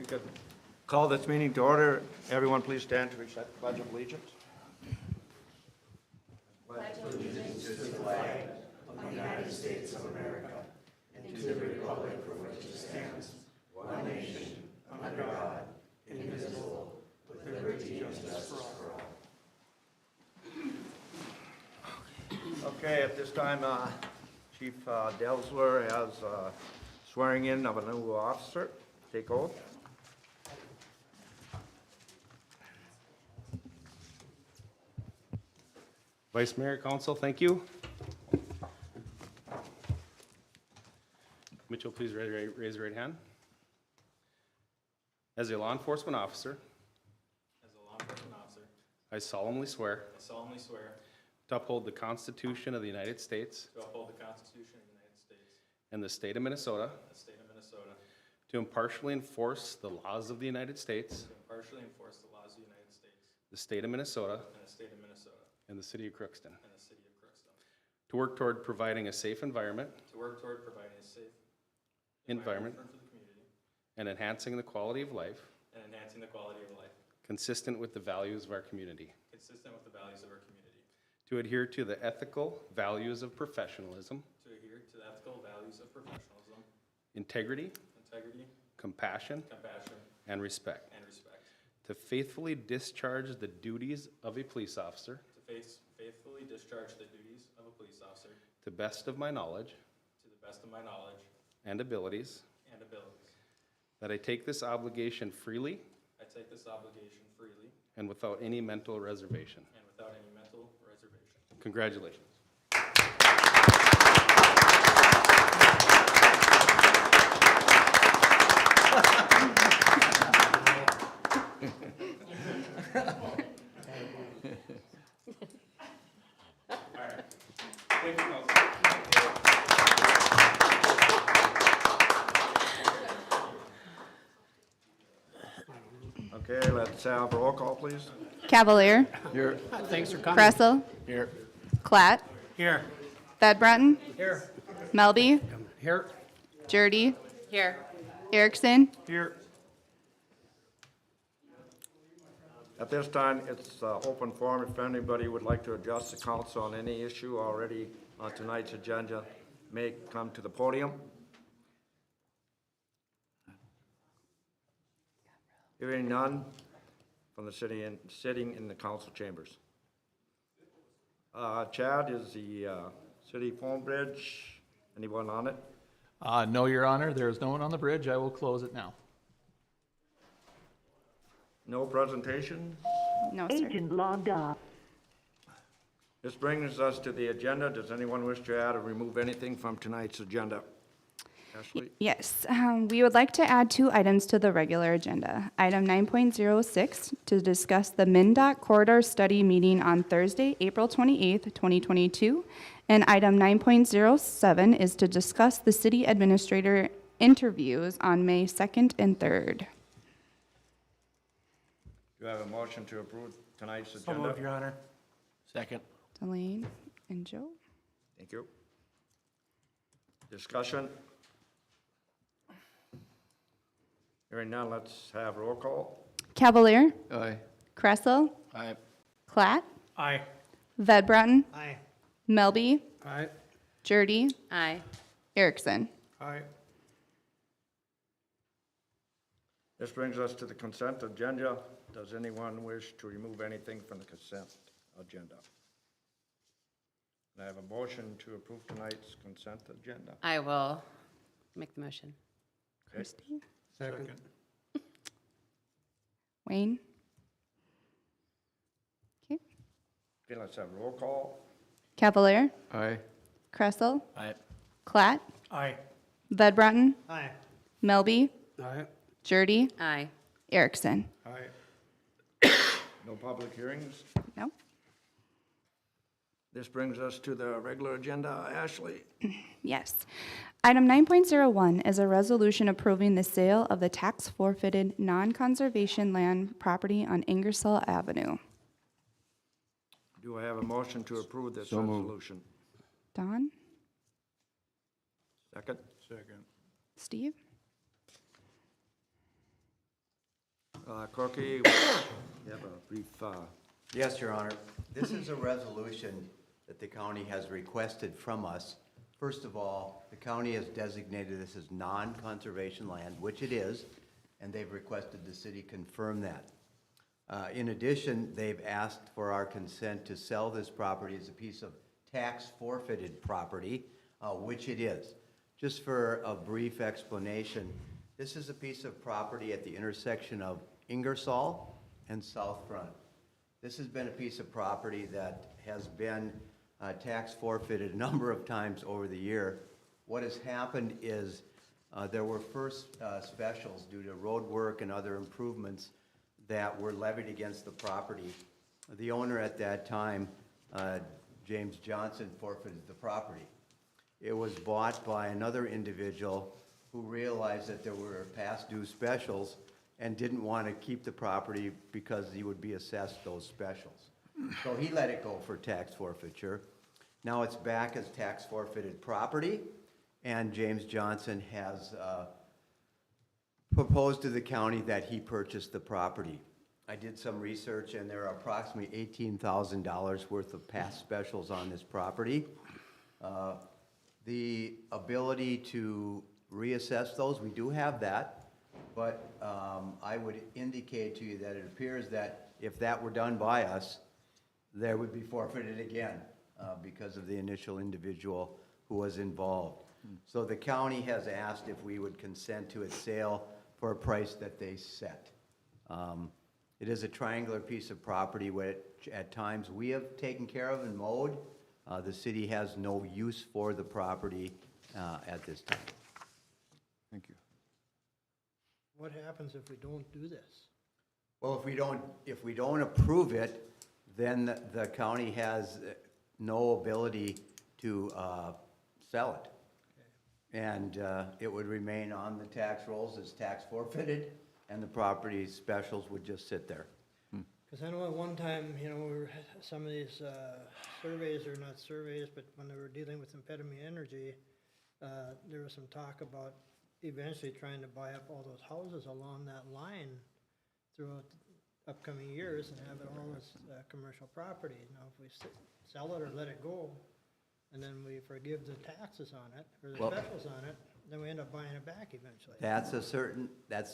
We could call this meeting to order. Everyone please stand to recite the Pledge of Allegiance. Okay, at this time, Chief Delsler has swearing in of a new officer. Take oath. Vice Mayor, Council, thank you. Mitchell, please raise your right hand. As a law enforcement officer, I solemnly swear to uphold the Constitution of the United States and the state of Minnesota, to impartially enforce the laws of the United States, the state of Minnesota, and the city of Crookston, to work toward providing a safe environment environment for the community and enhancing the quality of life consistent with the values of our community, to adhere to the ethical values of professionalism, integrity, compassion, and respect, to faithfully discharge the duties of a police officer to best of my knowledge and abilities, that I take this obligation freely and without any mental reservation. Congratulations. Thank you, Council. Okay, let's have a roll call, please. Cavalier. Here. Thanks for coming. Kressel. Here. Klatt. Here. Thedbratton. Here. Melby. Here. Jurdy. Here. Erickson. Here. At this time, it's open forum. If anybody would like to address the council on any issue already on tonight's agenda, may come to the podium. Hearing none from the city and sitting in the council chambers. Chad, is the city phone bridge, anyone on it? No, Your Honor, there is no one on the bridge. I will close it now. No presentation? No, sir. Agent logged off. This brings us to the agenda. Does anyone wish to add or remove anything from tonight's agenda? Ashley? Yes, we would like to add 2 items to the regular agenda. Item 9.06, to discuss the Mndot corridor study meeting on Thursday, April 28th, 2022. And item 9.07 is to discuss the city administrator interviews on May 2nd and 3rd. Do you have a motion to approve tonight's So agenda? moved, Your Honor. Second. Delane and Joe. Thank you. Discussion? Hearing none, let's have roll call. Cavalier. Aye. Kressel. Aye. Klatt. Aye. Thedbratton. Aye. Melby. Aye. Jurdy. Aye. Erickson. Aye. This brings us to the consent agenda. Does anyone wish to remove anything from the consent agenda? I have a motion to approve tonight's consent agenda. I will make the motion. Okay. Second. Wayne. Okay. Okay, let's have roll call. Cavalier. Aye. Kressel. Aye. Klatt. Aye. Thedbratton. Aye. Melby. Aye. Jurdy. Aye. Erickson. Aye. No public hearings. No. This brings us to the regular agenda. Ashley? Yes. Item 9.01 is a resolution approving the sale of the tax forfeited non-conservation land property on Ingersoll Avenue. Do I have a motion to approve this So moved. resolution? Don? Second? Second. Steve? Corky, you have a brief, Yes, Your Honor. This is a resolution that the county has requested from us. First of all, the county has designated this as non-conservation land, which it is, and they've requested the city confirm that. In addition, they've asked for our consent to sell this property as a piece of tax forfeited property, which it is. Just for a brief explanation, this is a piece of property at the intersection of Ingersoll and South Front. This has been a piece of property that has been tax forfeited a number of times over the year. What has happened is there were first specials due to road work and other improvements that were levied against the property. The owner at that time, James Johnson, forfeited the property. It was bought by another individual who realized that there were past due specials and didn't want to keep the property because he would be assessed those specials. So he let it go for tax forfeiture. Now it's back as tax forfeited property, and James Johnson has proposed to the county that he purchase the property. I did some research, and there are approximately $18,000 worth of past specials on this property. The ability to reassess those, we do have that, but I would indicate to you that it appears that if that were done by us, there would be forfeited again because of the initial individual who was involved. So the county has asked if we would consent to its sale for a price that they set. It is a triangular piece of property which at times we have taken care of and mowed. The city has no use for the property at this time. thank you. What happens if we don't do this? Well, if we don't approve it, then the county has no ability to sell it. And it would remain on the tax rolls as tax forfeited, and the property specials would just sit there. Because I know at one time, you know, some of these surveys, or not surveys, but when they were dealing with impediment energy, there was some talk about eventually trying to buy up all those houses along that line throughout the upcoming years and have it all as commercial property. Now, if we sell it or let it go, and then we forgive the taxes on it, or the Well- specials on it, then we end up buying it back eventually. That's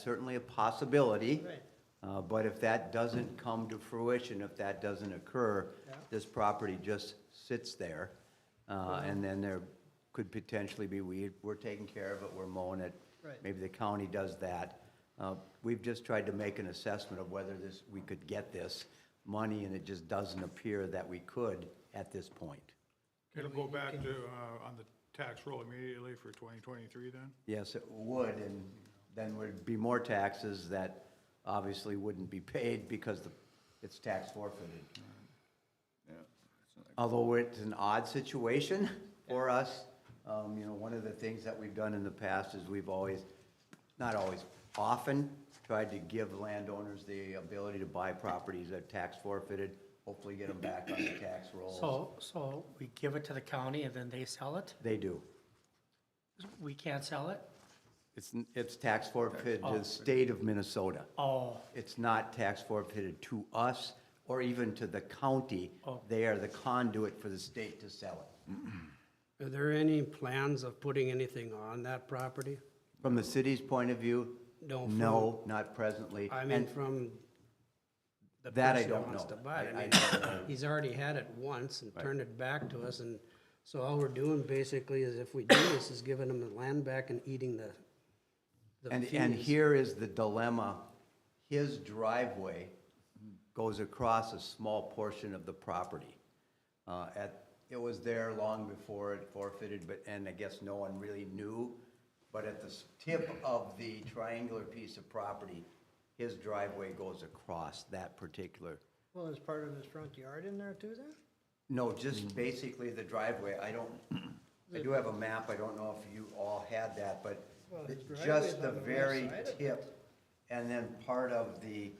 certainly a possibility. Right. But if that doesn't come to fruition, if that doesn't occur, Yeah. this property just sits there. And then there could potentially be we're taking care of it, we're mowing it. Right. Maybe the county does that. We've just tried to make an assessment of whether we could get this money, and it just doesn't appear that we could at this point. It'll go back to, on the tax roll immediately for 2023 then? Yes, it would, and then would be more taxes that obviously wouldn't be paid because it's tax forfeited. Although it's an odd situation for us, you know, one of the things that we've done in the past is we've always, not always, often tried to give landowners the ability to buy properties that tax forfeited, hopefully get them back on the tax rolls. So we give it to the county and then they sell it? They do. We can't sell it? It's tax forfeited to the state of Minnesota. Oh, It's not tax forfeited to us or even to the county. Oh. They are the conduit for the state to sell it. Are there any plans of putting anything on that property? From the city's point of view, No, no, not presently. I mean, And from the that I person who don't wants know. to buy it. I I mean, don't know. he's already had it once and turned it back to us, and so all we're doing basically is if we do this is giving him the land back and eating the And fees. here is the dilemma. His driveway goes across a small portion of the property. It was there long before it forfeited, and I guess no one really knew. But at the tip of the triangular piece of property, his driveway goes across that particular. Well, is part of his front yard in there too then? No, just basically the driveway. I do have a map. I don't know if you all had that, but Well, his driveway's just the on the west very side of it. tip. And then part of the,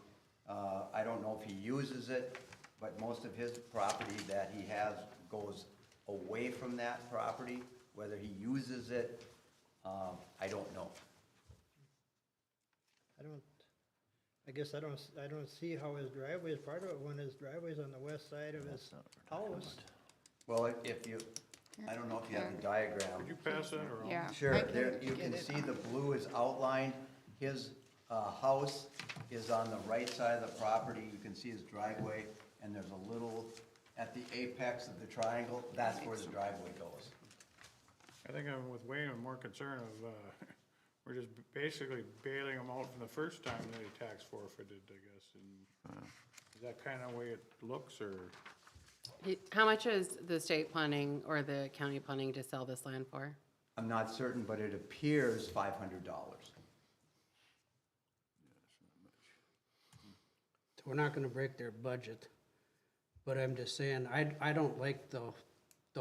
I don't know if he uses it, but most of his property that he has goes away from that property. Whether he uses it, I don't know. I guess I don't see how his driveway is part of it when his driveway's on the west side of his house. Well, if you, I don't know if you have the diagram. Could you pass that around? Yeah. Sure, there, you can see the blue is outlined. His house is on the right side of the property. You can see his driveway, and there's a little, at the apex of the triangle, that's where the driveway goes. I think I'm with Wayne, I'm more concerned of, we're just basically bailing them out from the first time they tax forfeited, I guess. And is that kind of way it looks, or? How much is the state planning or the county planning to sell this land for? I'm not certain, but it appears $500. So we're not gonna break their budget, but I'm just saying, I don't like the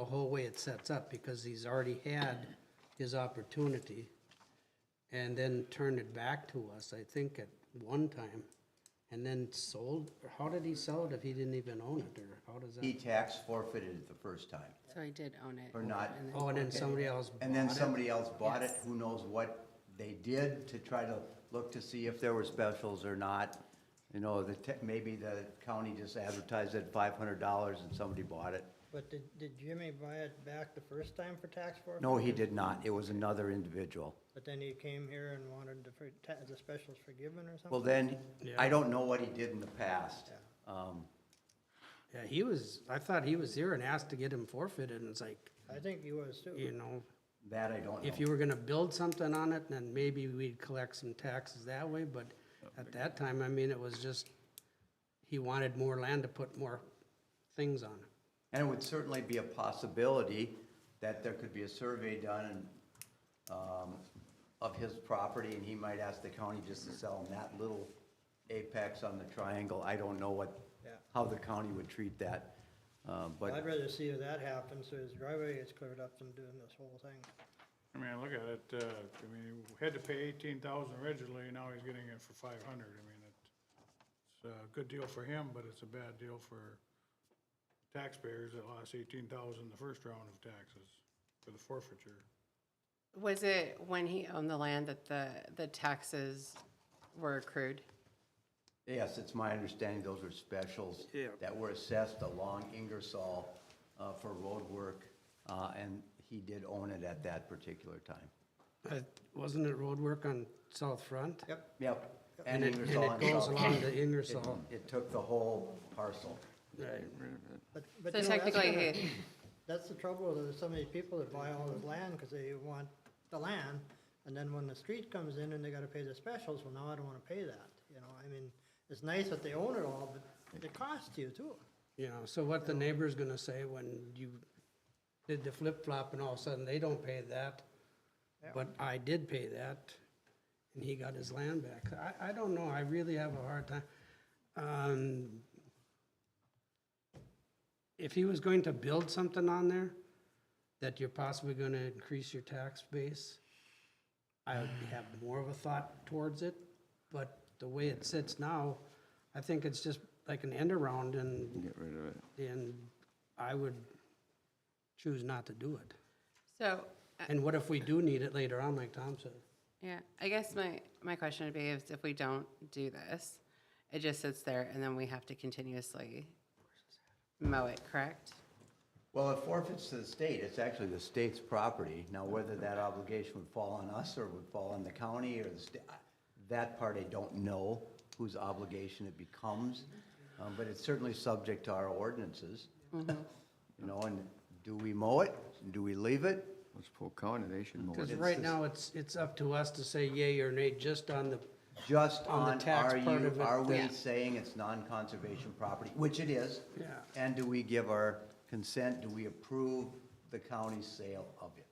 whole way it sets up, because he's already had his opportunity and then turned it back to us, I think, at one time, and then sold, or how did he sell it if he didn't even own it, or how does that? He tax forfeited it the first time, So I did own it. or not. and then- Oh, and then somebody else bought it? And then somebody else bought it. Yes. Who knows what they did to try to look to see if there were specials or not. You know, maybe the county just advertised it at $500 and somebody bought it. But did Jimmy buy it back the first time for tax forfeit? No, he did not. It was another individual. But then he came here and wanted the specials forgiven or something? Well, then, Yeah. I don't know what he did in the past. Yeah, I thought he was here and asked to get him forfeited, and it's like, I think he was too. you know, That I don't know. if you were gonna build something on it, then maybe we'd collect some taxes that way, but at that time, I mean, it was just, he wanted more land to put more things on. And it would certainly be a possibility that there could be a survey done of his property, and he might ask the county just to sell him that little apex on the triangle. I don't know Yeah. how the county would treat that. But I'd rather see that happen, so his driveway gets cleared up than doing this whole thing. I mean, look at it, I mean, he had to pay 18,000 originally, now he's getting it for 500. I mean, it's a good deal for him, but it's a bad deal for taxpayers that lost 18,000 the first round of taxes for the forfeiture. Was it when he owned the land that the taxes were accrued? yes, it's my understanding those were specials that were assessed along Ingersoll for road work, and he did own it at that particular time. Wasn't it road work on South Front? Yep. Yep. And it Ingersoll and goes South. along to Ingersoll. It took the whole parcel. Right. But So you know, that's technically, kinda- That's the trouble with some of these people that buy all this land because they want the land, and then when the street comes in and they gotta pay the specials, well, now I don't wanna pay that, you know, I mean, it's nice that they own it all, but it costs you too. You know, so what the neighbor's gonna say when you did the flip-flop and all of a sudden they don't pay that, Yeah. but I did pay that, and he got his land back. I don't know, I really have a hard time. If he was going to build something on there, that you're possibly gonna increase your tax base, I would have more of a thought towards it, but the way it sits now, I think it's just like an end around, and Get rid of it. and I would choose not to do it. so, And what if we do need it later on, like Tom said? yeah, I guess my question would be is if we don't do this, it just sits there and then we have to continuously mow it, correct? Well, it forfeits to the state. It's actually the state's property. Now, whether that obligation would fall on us or would fall on the county or the state, that part I don't know, whose obligation it becomes. But it's certainly subject to our ordinances. You know, and do we mow it? Do we leave it? Let's pull county, they should mow Because it. right now, it's up to us to say yay or nay just on the, Just On the on, tax are part you, of it. are we Yeah. saying it's non-conservation property, which it is? Yeah. And do we give our consent, do we approve the county's sale of it?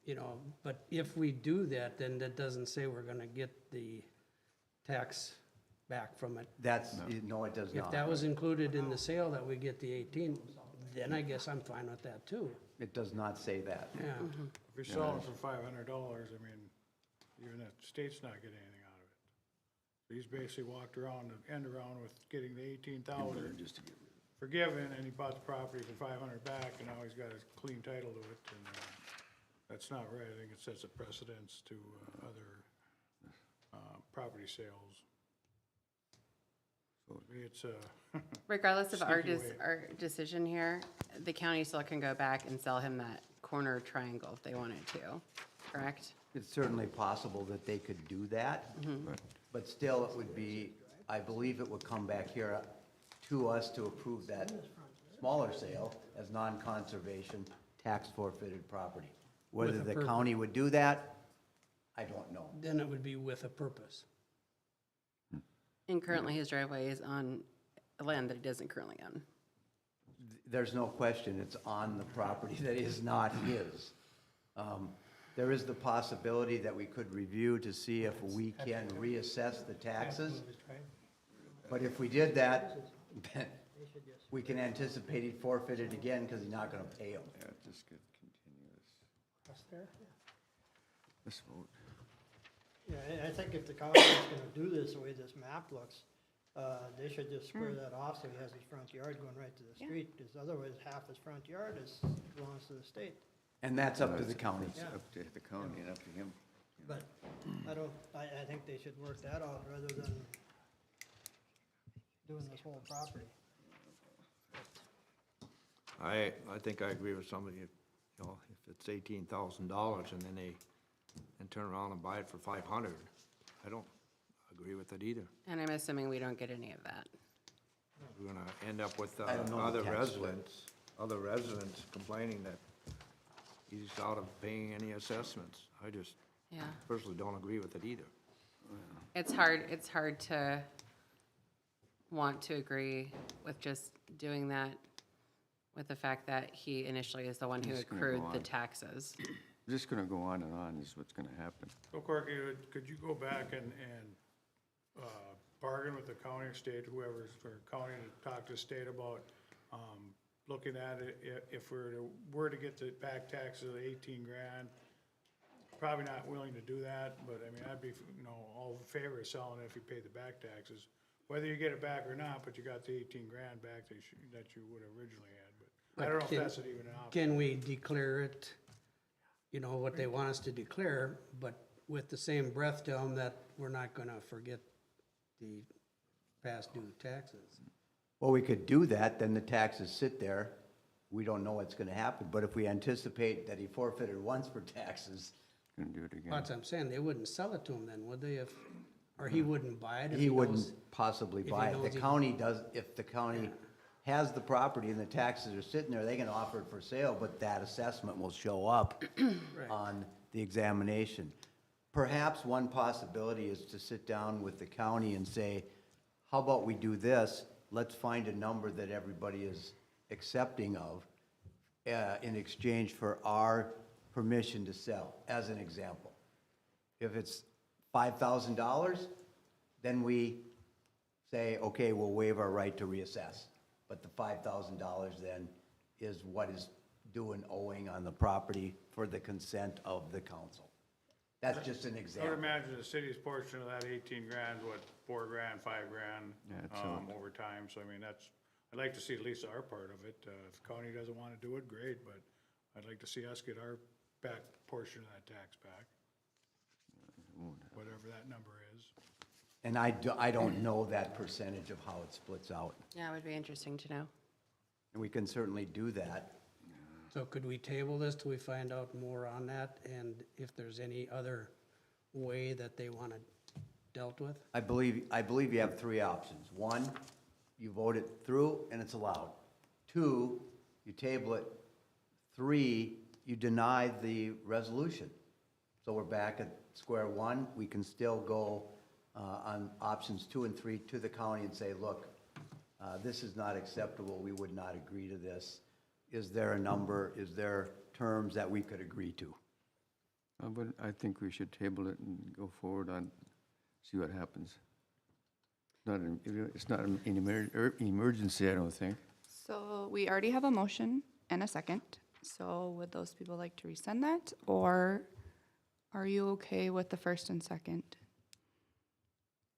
you know, but if we do that, then that doesn't say we're gonna get the tax back from it. That's, no, it does If not. that was included in the sale that we get the 18, then I guess I'm fine with that too. It does not say that. Yeah. If you're selling for $500, I mean, even the state's not getting anything out of it. So he's basically walked around, the end around with getting the 18,000 forgiven, and he bought the property for 500 back, and now he's got a clean title to it, and that's not right. I think it sets a precedence to other property sales. It's, Regardless of our, Sneaky way. our decision here, the county still can go back and sell him that corner triangle if they wanted to, correct? It's certainly possible that they could do that, but still it would be, I believe it would come back here to us to approve that smaller sale as non-conservation tax forfeited property. Whether With a the purpose. county would do that, I don't know. Then it would be with a purpose. And currently his driveway is on land that he doesn't currently own. There's no question, it's on the property that is not his. There is the possibility that we could review to see if we can reassess the taxes. But if we did that, then we can anticipate he'd forfeit it again because he's not gonna pay them. Yeah, just get continuous. This vote. Yeah, I think if the county is gonna do this the way this map looks, they should just square that off so he has his front yard going right to the street, because otherwise half his front yard belongs to the state. And that's up to the county. It's up to the county and up to him. But I think they should work that out rather than doing this whole property. I think I agree with somebody, you know, if it's $18,000 and then and turn around and buy it for 500, I don't agree with it either. And I'm assuming we don't get any of that. We're gonna end up with I don't know the other tax split. residents complaining that he's out of paying any assessments. I just Yeah. personally don't agree with it either. It's hard to want to agree with just doing that with the fact that he initially is the one who Just gonna go accrued the on. taxes. Just gonna go on and on is what's gonna happen. so Corky, could you go back and bargain with the county or state, whoever's, or county to talk to the state about, looking at it, if we were to get the back taxes of 18 grand, probably not willing to do that, but I mean, I'd be, all in favor of selling it if you pay the back taxes. Whether you get it back or not, but you got the 18 grand back that you would have originally had, but I don't know if that's even an option. Can we declare it, what they want us to declare, but with the same breath tell them that we're not gonna forget the past due taxes? Well, we could do that, then the taxes sit there. We don't know what's gonna happen, but if we anticipate that he forfeited once for taxes, Gonna do it again. That's what I'm saying, they wouldn't sell it to him then, would they, or he wouldn't buy it if he knows? wouldn't possibly if he buy it. knows The he- county does, if the county has the property and the taxes are sitting there, they can offer it for sale, but that assessment will show up on the examination. Perhaps one possibility is to sit down with the county and say, how about we do this? Let's find a number that everybody is accepting of in exchange for our permission to sell, as an example. If it's $5,000, then we say, okay, we'll waive our right to reassess. But the $5,000 then is what is due and owing on the property for the consent of the council. That's just an I would example. imagine the city's portion of that 18 grand, what, 4 grand, 5 grand, Yeah, it's a- over time, so I mean, I'd like to see at least our part of it. If the county doesn't wanna do it, great, but I'd like to see us get our back portion of that tax back. Whatever that number is. And I don't know that percentage of how it splits out. Yeah, it would be interesting to know. And we can certainly do that. So could we table this till we find out more on that, and if there's any other way that they want it dealt with? I believe you have three options. One, you vote it through and it's allowed. Two, you table it. Three, you deny the resolution. So we're back at square one. We can still go on options 2 and 3 to the county and say, look, this is not acceptable. We would not agree to this. Is there a number, is there terms that we could agree to? But I think we should table it and go forward on, see what happens. It's not an emergency, I don't think. So we already have a motion and a second. So would those people like to rescind that? Or are you okay with the first and second?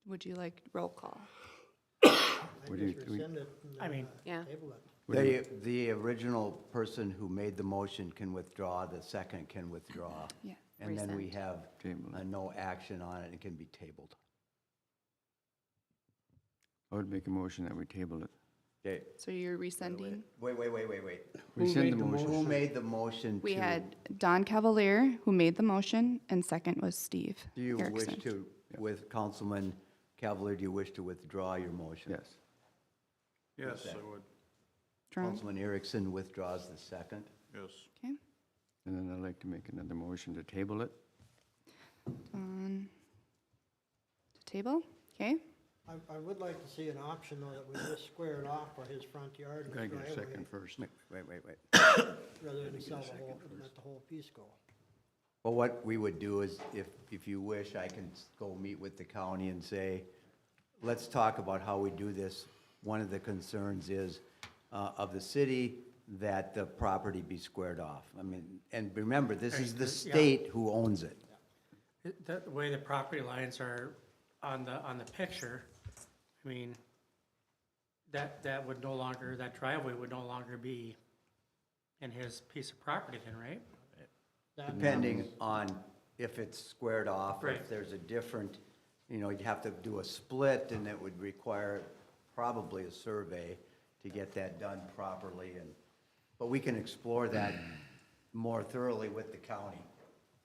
Would you like roll call? I What do you- just we- rescind it and I then, mean- Yeah. table it. The original person who made the motion can withdraw, the second can withdraw. Yeah. And then we Rescind. have Table it. no action on it, it can be tabled. I would make a motion that we table it. Okay, So you're rescinding? wait. Rescind the motion. Who made the motion to? We had Don Cavalier, who made the motion, and second was Steve Do you wish Erickson. to, with Councilman Cavalier, do you wish to withdraw your motion? Yes. Yes, I would, Drawn. Councilman Erickson withdraws the second. yes. Okay. And then I'd like to make another motion to table it. On to table, okay? I would like to see an option though, that we just square it off for his front yard and Can I his get a driveway, second first? Wait. rather than sell the whole, let the whole piece go. Well, what we would do is, if you wish, I can go meet with the county and say, let's talk about how we do this. One of the concerns is, of the city, that the property be squared off. I mean, and remember, this is the Yeah. state who owns it. The way the property lines are on the picture, I mean, that would no longer, that driveway would no longer be in his piece of property then, right? Depending on if it's squared off, or if Right. there's a different, you'd have to do a split, and it would require probably a survey to get that done properly, but we can explore that more thoroughly with the county.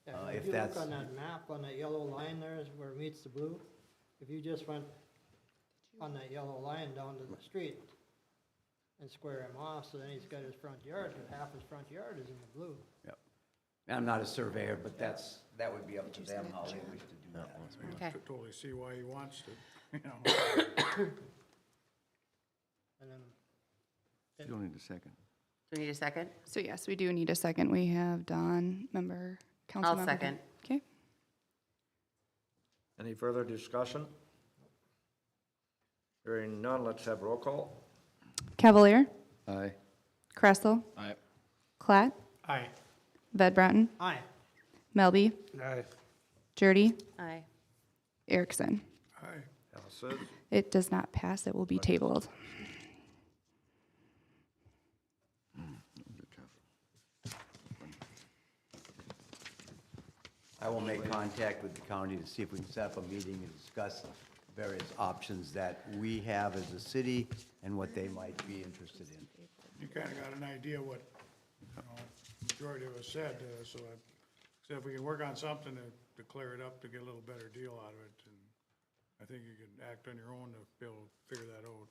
Yeah, If if you that's- look on that map, on that yellow line there is where it meets the blue, if you just went on that yellow line down to the street and square him off, so then he's got his front yard, but half his front yard is in the blue. Yep. I'm not a surveyor, but that would be up to them how they wish to do that. Okay. I totally see why he wants to, And then You don't need a second. Do we need a second? So yes, we do need a second. We have Don, member, council I'll member. second. Okay. Any further discussion? Hearing none, let's have roll call. Cavalier, Aye. Kressel, Aye. Klatt, Aye. Ved Bratton, Aye. Melby, Aye. Jurdy, Aye. Erickson. aye. Passes. It does not pass. It will be tabled. I will make contact with the county to see if we can set up a meeting and discuss various options that we have as a city and what they might be interested in. You kinda got an idea what, majority of us said, so if we can work on something to clear it up, to get a little better deal out of it, and I think you can act on your own to be able to figure that out.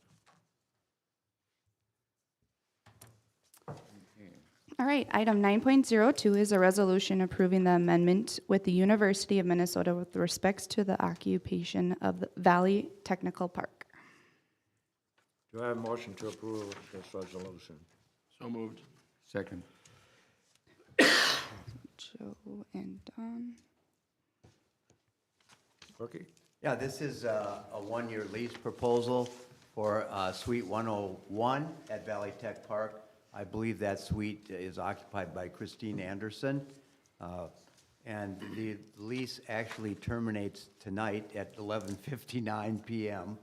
All right, item 9.02 is a resolution approving the amendment with the University of Minnesota with respects to the occupation of the Valley Technical Park. Do I have a motion to approve this resolution? So moved. Second. Joe and Don. Cookie? Yeah, this is a one-year lease proposal for Suite 101 at Valley Tech Park. I believe that suite is occupied by Christine Anderson. And the lease actually terminates tonight at 11:59 PM.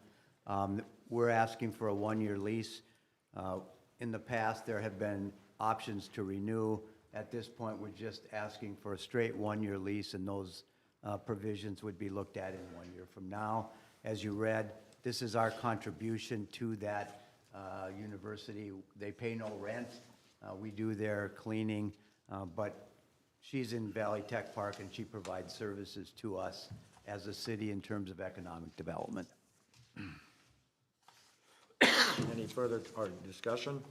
We're asking for a one-year lease. In the past, there have been options to renew. At this point, we're just asking for a straight one-year lease, and those provisions would be looked at in 1 year from now. As you read, this is our contribution to that university. They pay no rent. We do their cleaning, but she's in Valley Tech Park, and she provides services to us as a city in terms of economic development. Any further discussion?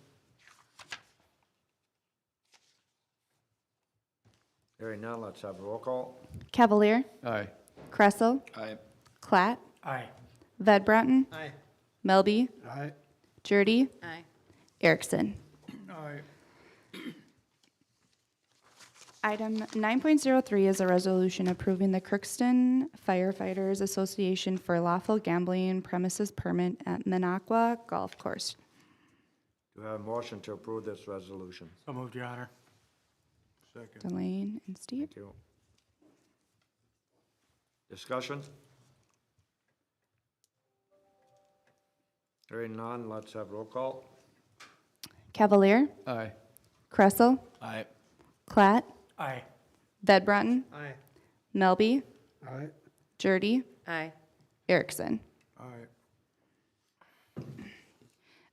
Hearing none, let's have roll call. Cavalier, Aye. Kressel, Aye. Klatt, Aye. Ved Bratton, Aye. Melby, Aye. Jurdy, Aye. Erickson. Aye. Item 9.03 is a resolution approving the Crookston Firefighters Association for lawful gambling premises permit at Minocqua Golf Course. Do I have a motion to approve this resolution? So moved, Your Honor. Second. Delane and Steve. Thank you. Discussion? Hearing none, let's have roll call. Cavalier, Aye. Kressel, Aye. Klatt, Aye. Ved Bratton, Aye. Melby, Aye. Jurdy, Aye. Erickson. Aye.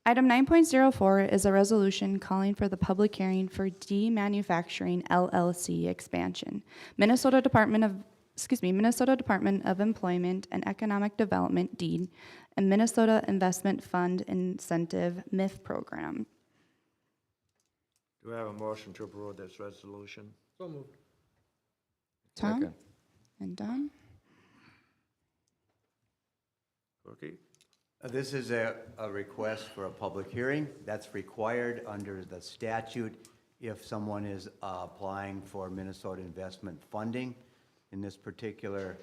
Item 9.04 is a resolution calling for the public hearing for D Manufacturing LLC expansion. Minnesota Department of Employment and Economic Development deed and Minnesota Investment Fund Incentive MIF program. Do we have a motion to approve this resolution? So moved. Tom Second. and Don. Cookie? This is a request for a public hearing. That's required under the statute if someone is applying for Minnesota investment funding. In this particular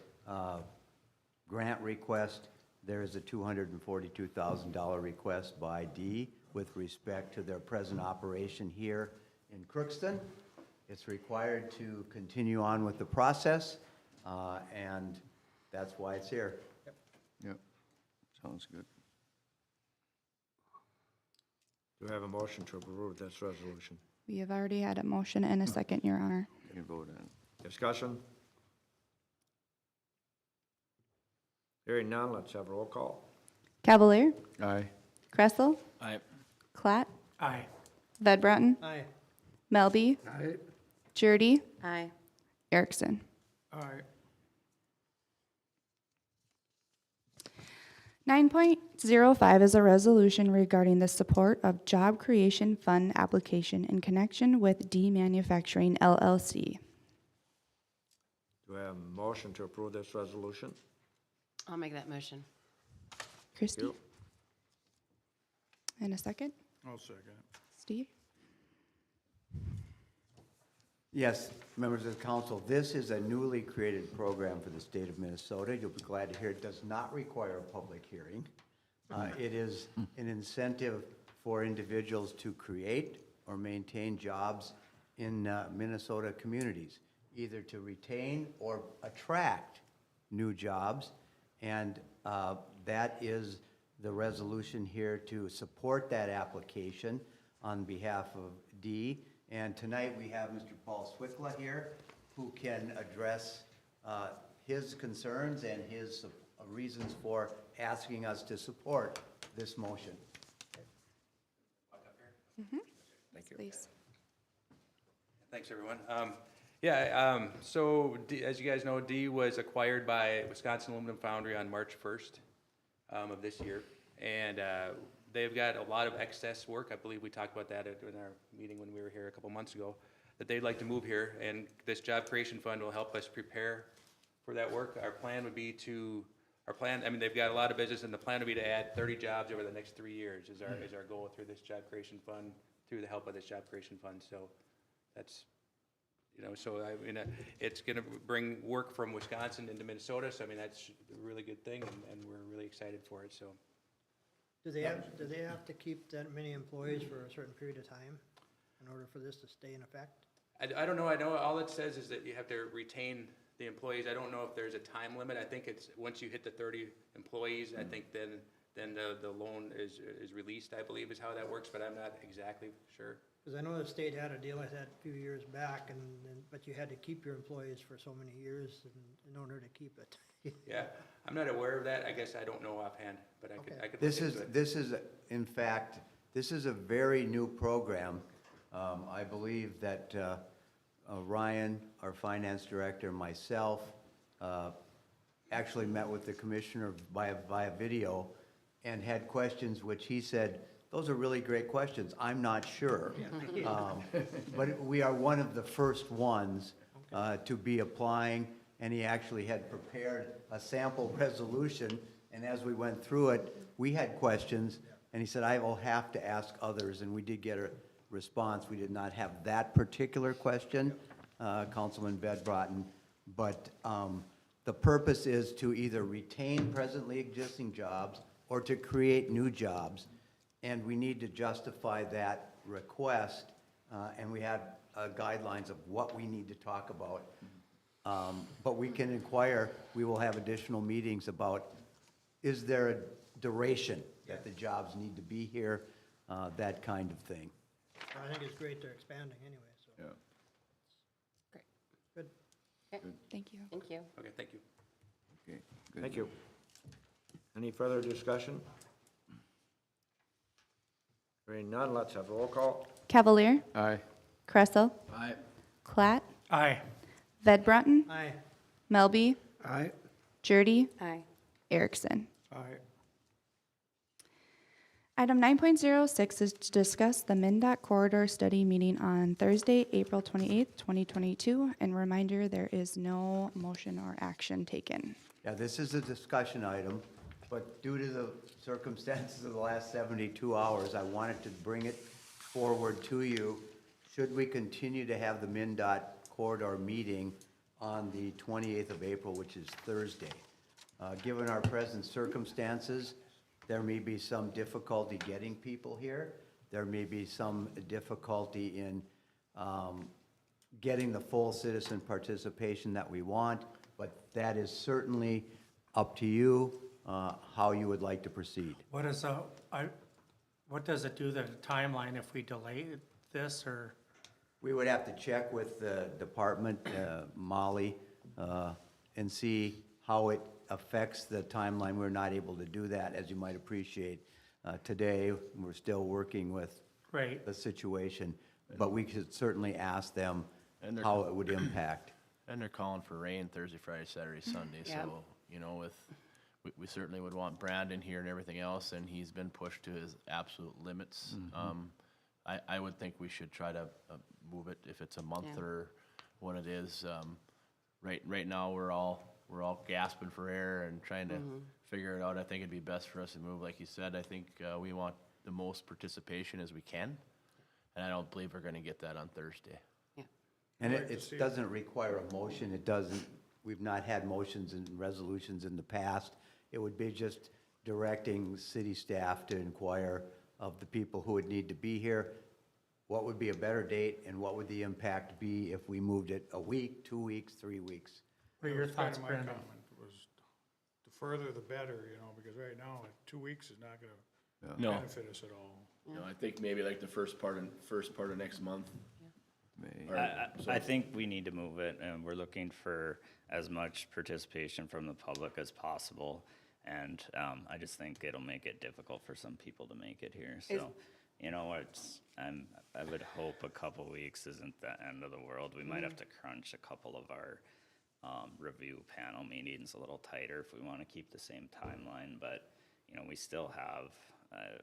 grant request, there is a $242,000 request by D with respect to their present operation here in Crookston. It's required to continue on with the process, and that's why it's here. Yep, sounds good. Do we have a motion to approve this resolution? We have already had a motion and a second, Your Honor. You can vote on it. Discussion? Hearing none, let's have a roll call. Cavalier, Aye. Kressel, Aye. Klatt, Aye. Vedbrotten, Aye. Melby, Aye. Jurdy, Aye. Erickson. Aye. 9.05 is a resolution regarding the support of Job Creation Fund application in connection with D Manufacturing LLC. Do we have a motion to approve this resolution? I'll make that motion. Christie? You. And a second? I'll second it. Steve? Yes, members of the council, this is a newly created program for the state of Minnesota. You'll be glad to hear it does not require a public hearing. It is an incentive for individuals to create or maintain jobs in Minnesota communities, either to retain or attract new jobs. And that is the resolution here to support that application on behalf of D. And tonight we have Mr. Paul Swickla here, who can address his concerns and his reasons for asking us to support this motion. Thank you. Please. Thanks, everyone. So as you guys know, D was acquired by Wisconsin Aluminum Foundry on March 1st of this year. And they've got a lot of excess work. I believe we talked about that in our meeting when we were here a couple months ago, that they'd like to move here. And this Job Creation Fund will help us prepare for that work. Our plan would be to, they've got a lot of business, and the plan would be to add 30 jobs over the next 3 years is our goal through this Job Creation Fund, through the help of this Job Creation Fund. So that's, it's going to bring work from Wisconsin into Minnesota. So, that's a really good thing, and we're really excited for it, so. Do they have to keep that many employees for a certain period of time in order for this to stay in effect? I don't know. I know all it says is that you have to retain the employees. I don't know if there's a time limit. I think it's, once you hit the 30 employees, I think then the loan is released, I believe is how that works, but I'm not exactly sure. Because I know the state had a deal like that a few years back, but you had to keep your employees for so many years in order to keep it. Yeah, I'm not aware of that. I guess I don't know offhand, but I could This look is, into it. this is, in fact, this is a very new program. I believe that Ryan, our finance director, and myself actually met with the commissioner via video and had questions which he said, those are really great questions. I'm not sure. But we are one of the first ones to be applying, and he actually had prepared a sample resolution, and as we went through it, we had questions, and he said, I will have to ask others, and we did get a response. We did not have that particular question, Councilman Vedbrotten, but the purpose is to either retain presently existing jobs or to create new jobs, and we need to justify that request, and we have guidelines of what we need to talk about. But we can inquire, we will have additional meetings about, is there a duration that the jobs need to be here, that kind of thing. I think it's great they're expanding anyway, so. Yeah. Great. Good. Okay, Thank you. thank you. Okay, thank you. Okay, good. Thank you. Any further discussion? Hearing none, let's have roll call. Cavalier, Aye. Kressel, Aye. Klatt, Aye. Vedbrunton, Aye. Melby, Aye. Jurdy, Aye. Erickson. Aye. Item 9.06 is to discuss the Mndot corridor study meeting on Thursday, April 28th, 2022. And reminder, there is no motion or action taken. Yeah, this is a discussion item, but due to the circumstances of the last 72 hours, I wanted to bring it forward to you. Should we continue to have the Mndot corridor meeting on the 28th of April, which is Thursday? Given our present circumstances, there may be some difficulty getting people here. There may be some difficulty in getting the full citizen participation that we want, but that is certainly up to you, how you would like to proceed. What is, what does it do to the timeline if we delay this, or? We would have to check with the department, Molly, and see how it affects the timeline. We're not able to do that, as you might appreciate. Today, we're still working with Right. the situation, but we could certainly ask them And they're- how it would impact. And they're calling for rain Thursday, Friday, Saturday, Sunday, Yep. so, we certainly would want Brandon here and everything else, and he's been pushed to his absolute limits. I would think we should try to move it if it's a month Yeah. or what it is. Right now, we're all gasping for air and trying to figure it out. I think it'd be best for us to move, like you said. I think we want the most participation as we can, and I don't believe we're gonna get that on Thursday. And Like to it see it. doesn't require a motion, it doesn't, we've not had motions and resolutions in the past. It would be just directing city staff to inquire of the people who would need to be here, what would be a better date, and what would the impact be if we moved it a week, 2 weeks, 3 weeks? What are That your was kinda thoughts, my Brandon? comment, was the further the better, because right now, 2 weeks is not gonna No, benefit us at all. no, I think maybe like the first part of next month. May. Or- I think we need to move it, and we're looking for as much participation from the public as possible. And I just think it'll make it difficult for some people to make it here. So, I would hope a couple weeks isn't the end of the world. We might have to crunch a couple of our review panel meetings a little tighter if we want to keep the same timeline. But, we still have, I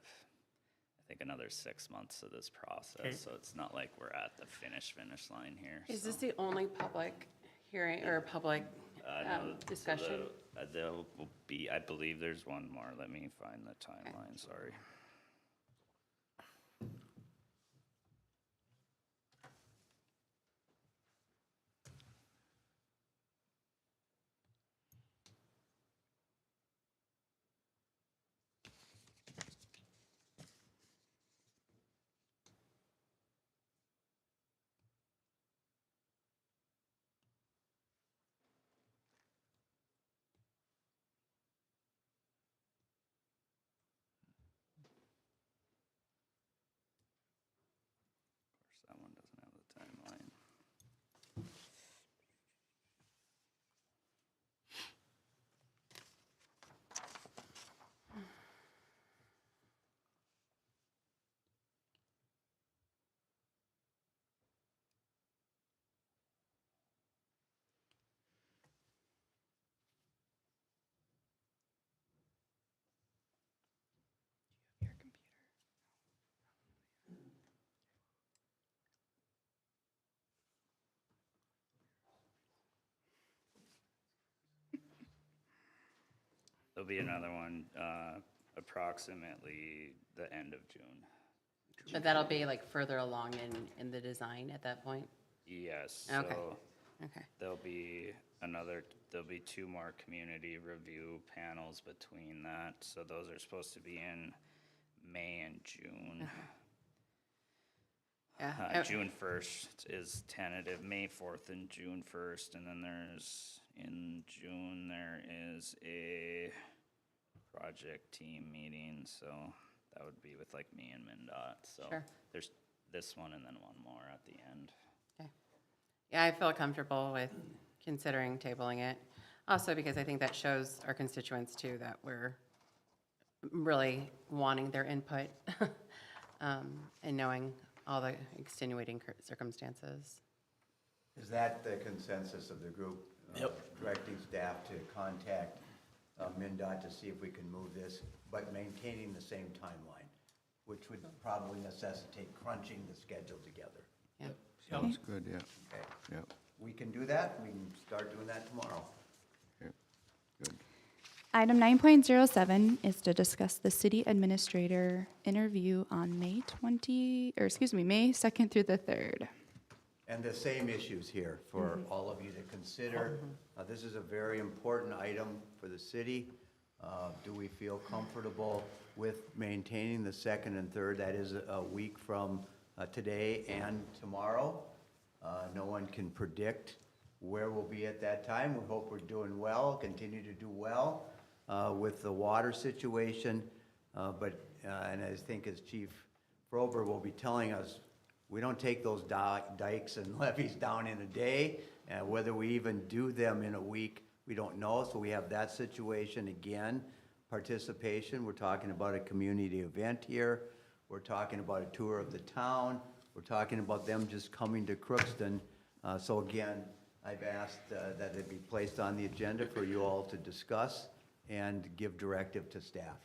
think, another 6 months of this process. Okay. So it's not like we're at the finish line here. Is so. this the only public hearing or public No, discussion? There will be, I believe there's one more. Let me find the timeline, sorry. Of course, that one doesn't have the timeline. There'll be another one, approximately the end of June. But that'll be like further along in the design at that point? Yes, Okay. so Okay. there'll be 2 more community review panels between that. So those are supposed to be in May and June. Yeah. June 1st is tentative, May 4th and June 1st, and then in June, there is a project team meeting, so that would be with like me and Mndot, so. Sure. There's this one and then one more at the end. Okay. Yeah, I feel comfortable with considering tabling it. Also, because I think that shows our constituents too that we're really wanting their input and knowing all the extenuating circumstances. Is that the consensus of the group? Directing staff to contact Mndot to see if we can move this, but maintaining the same timeline, which would probably necessitate crunching the schedule together. Yeah. Sounds good, yeah, Okay. yeah, We can do that. We can start doing that tomorrow. yeah, good. Item 9.07 is to discuss the city administrator interview on May 2nd through the 3rd. And the same issues here for all of you to consider. This is a very important item for the city. Do we feel comfortable with maintaining the 2nd and 3rd? That is a week from today and tomorrow. No one can predict where we'll be at that time. We hope we're doing well, continue to do well with the water situation. And I think as Chief Frober will be telling us, we don't take those dikes and levees down in a day, and whether we even do them in a week, we don't know. So we have that situation again. Participation, we're talking about a community event here. We're talking about a tour of the town. We're talking about them just coming to Crookston. So again, I've asked that it be placed on the agenda for you all to discuss and give directive to staff.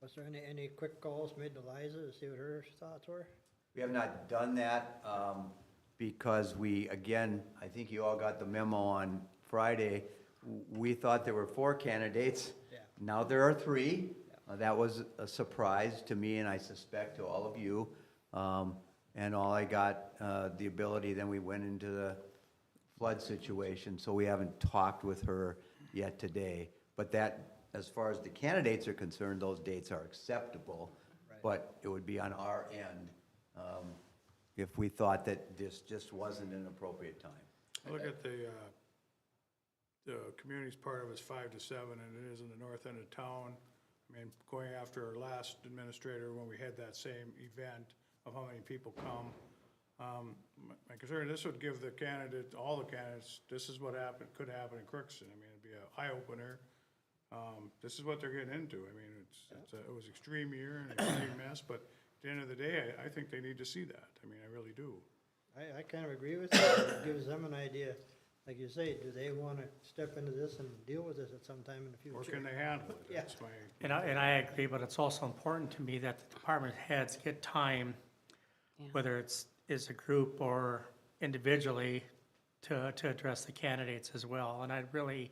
Was there any quick calls made to Liza to see what her thoughts were? We have not done that because we, again, I think you all got the memo on Friday. We thought there were 4 candidates. Yeah. Now there are 3. That was a surprise to me and I suspect to all of you. And all I got the ability, then we went into the flood situation, so we haven't talked with her yet today. But that, as far as the candidates are concerned, those dates are acceptable. Right. But it would be on our end if we thought that this just wasn't an appropriate time. Look at the community's part of it's 5 to 7, and it is in the north end of town. I mean, going after our last administrator, when we had that same event of how many people come, my concern, this would give the candidate, all the candidates, this is what could happen in Crookston. I mean, it'd be an eye-opener. This is what they're getting into. I mean, it was extreme year and extreme mess, but at the end of the day, I think they need to see that. I mean, I really do. I kind of agree with you. It gives them an idea, like you say, do they want to step into this and deal with this at some time in the future? Or can they handle it? Yeah. That's my. And I agree, but it's also important to me that the department heads get time, Yeah. whether it's as a group or individually, to address the candidates as well. And I really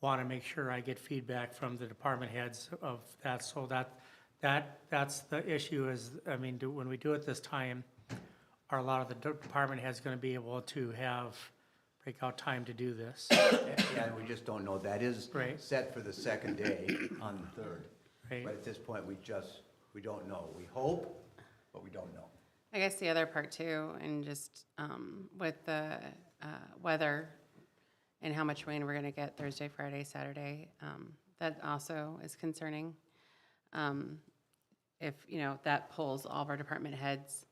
want to make sure I get feedback from the department heads of that, so that's the issue is, I mean, when we do it this time, are a lot of the department heads going to be able to break out time to do this? Yeah, and we just don't know. That is Right. set for the 2nd day on the 3rd. Right. But at this point, we don't know. We hope, but we don't know. I guess the other part too, and just with the weather and how much rain we're gonna get Thursday, Friday, Saturday, that also is concerning. If, that pulls all of our department heads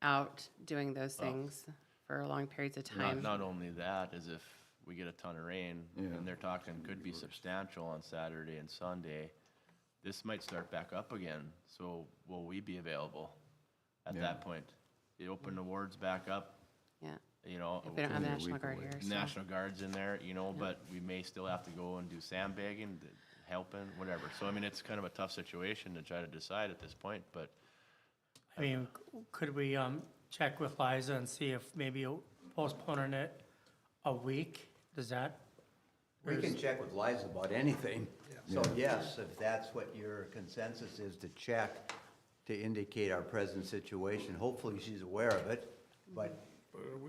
out doing those things for long periods of time. Not only that, is if we get a ton of rain, Yeah. and they're talking could be substantial on Saturday and Sunday, this might start back up again. So will we be available at Yeah. that point? You open the wards back up, Yeah, you know. if we don't have only a National week Guard away. here, so. National Guard's in there, but we may still have to go and do sandbagging, helping, whatever. So, I mean, it's kind of a tough situation to try to decide at this point, but I mean, could we check with Liza and see if maybe postponing it a week, does that? We can check with Liza about anything. So yes, if that's what your consensus is, to check, to indicate our present situation. Hopefully she's aware of it, but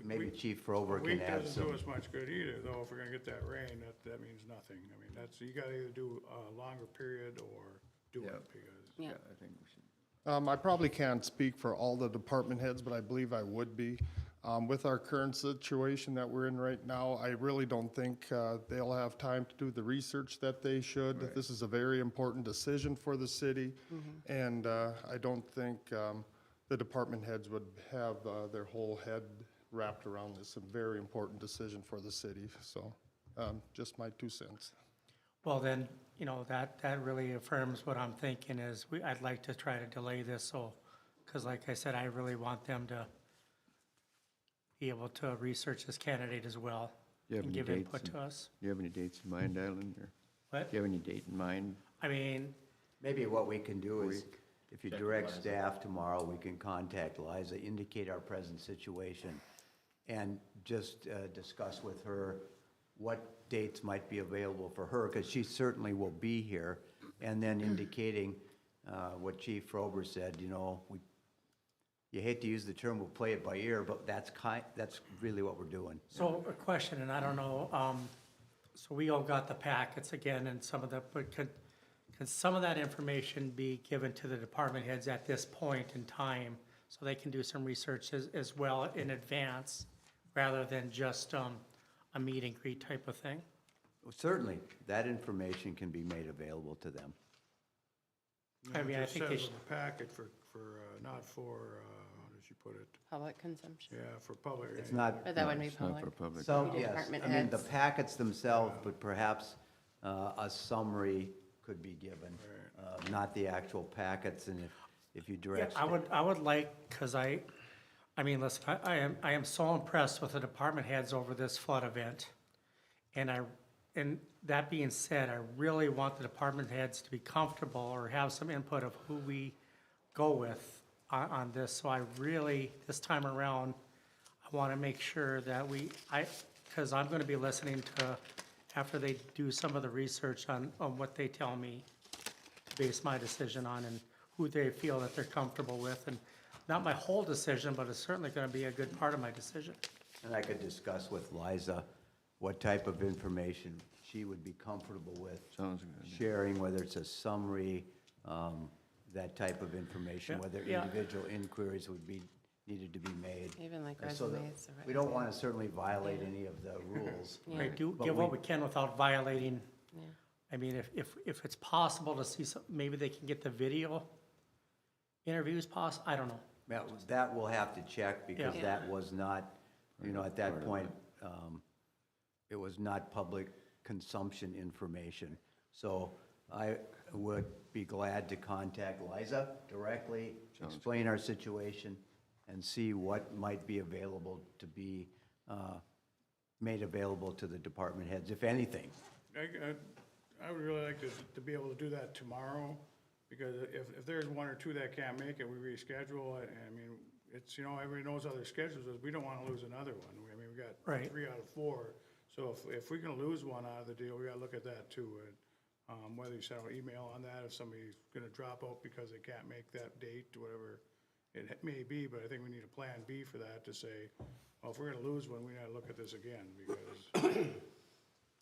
maybe Chief Frober A can week add doesn't do some. us much good either, though. If we're gonna get that rain, that means nothing. I mean, you gotta either do a longer period or do it, because. Yeah. I think we should. I probably can't speak for all the department heads, but I believe I would be. With our current situation that we're in right now, I really don't think they'll have time to do the research that they should. Right. This is a very important decision for the city, and I don't think the department heads would have their whole head wrapped around this. A very important decision for the city, so just my 2 cents. Well, then, that really affirms what I'm thinking is I'd like to try to delay this so because like I said, I really want them to be able to research this candidate as well Do you have and any give dates? input to us. Do you have any dates in mind, Alan, or But, do you have any date in mind? I mean, Maybe what we can do is, if you direct staff tomorrow, we can contact Liza, indicate our present situation, and just discuss with her what dates might be available for her, because she certainly will be here, and then indicating what Chief Frober said, you know, you hate to use the term, we'll play it by ear, but that's really what we're doing. so a question, and I don't know, so we all got the packets again and some of the, but could some of that information be given to the department heads at this point in time so they can do some research as well in advance rather than just a meet and greet type of thing? Certainly, that information can be made available to them. I mean, I It just think they says should- in the packet for, not for, how did she put it? Public consumption. Yeah, for public. It's not, But that would be It's not public. for public. some, The yes, department I mean, the heads. packets themselves, but perhaps a summary could be given, not the actual packets, and if you Yeah, direct. I would like, because I mean, listen, I am so impressed with the department heads over this flood event. And that being said, I really want the department heads to be comfortable or have some input of who we go with on this. So I really, this time around, I want to make sure that because I'm going to be listening to, after they do some of the research on what they tell me, to base my decision on and who they feel that they're comfortable with. And not my whole decision, but it's certainly going to be a good part of my decision. And I could discuss with Liza what type of information she would be comfortable with Sounds good. sharing, whether it's a summary, that type of information, Yeah, whether yeah. individual inquiries would be, needed to be made. Even like So that resumes. or we don't whatever. want to certainly violate any of the rules. Yeah. Right, do, But give what we- we can without violating. Yeah. I mean, if it's possible to see some, maybe they can get the video interviews I don't know. That we'll have to check, because Yeah. that was not, at that point, it was not public consumption information. So I would be glad to contact Liza directly, explain our situation, and see what might be available to be made available to the department heads, if anything. I would really like to be able to do that tomorrow, because if there's one or two that can't make it, we reschedule it. I mean, it's, everybody knows other schedules, we don't want to lose another one. I mean, we got Right. 3 out of 4. So if we're gonna lose one out of the deal, we gotta look at that too. And, whether you send an email on that, if somebody's gonna drop out because they can't make that date, whatever it may be, but I think we need a plan B for that, to say, well, if we're gonna lose one, we gotta look at this again, because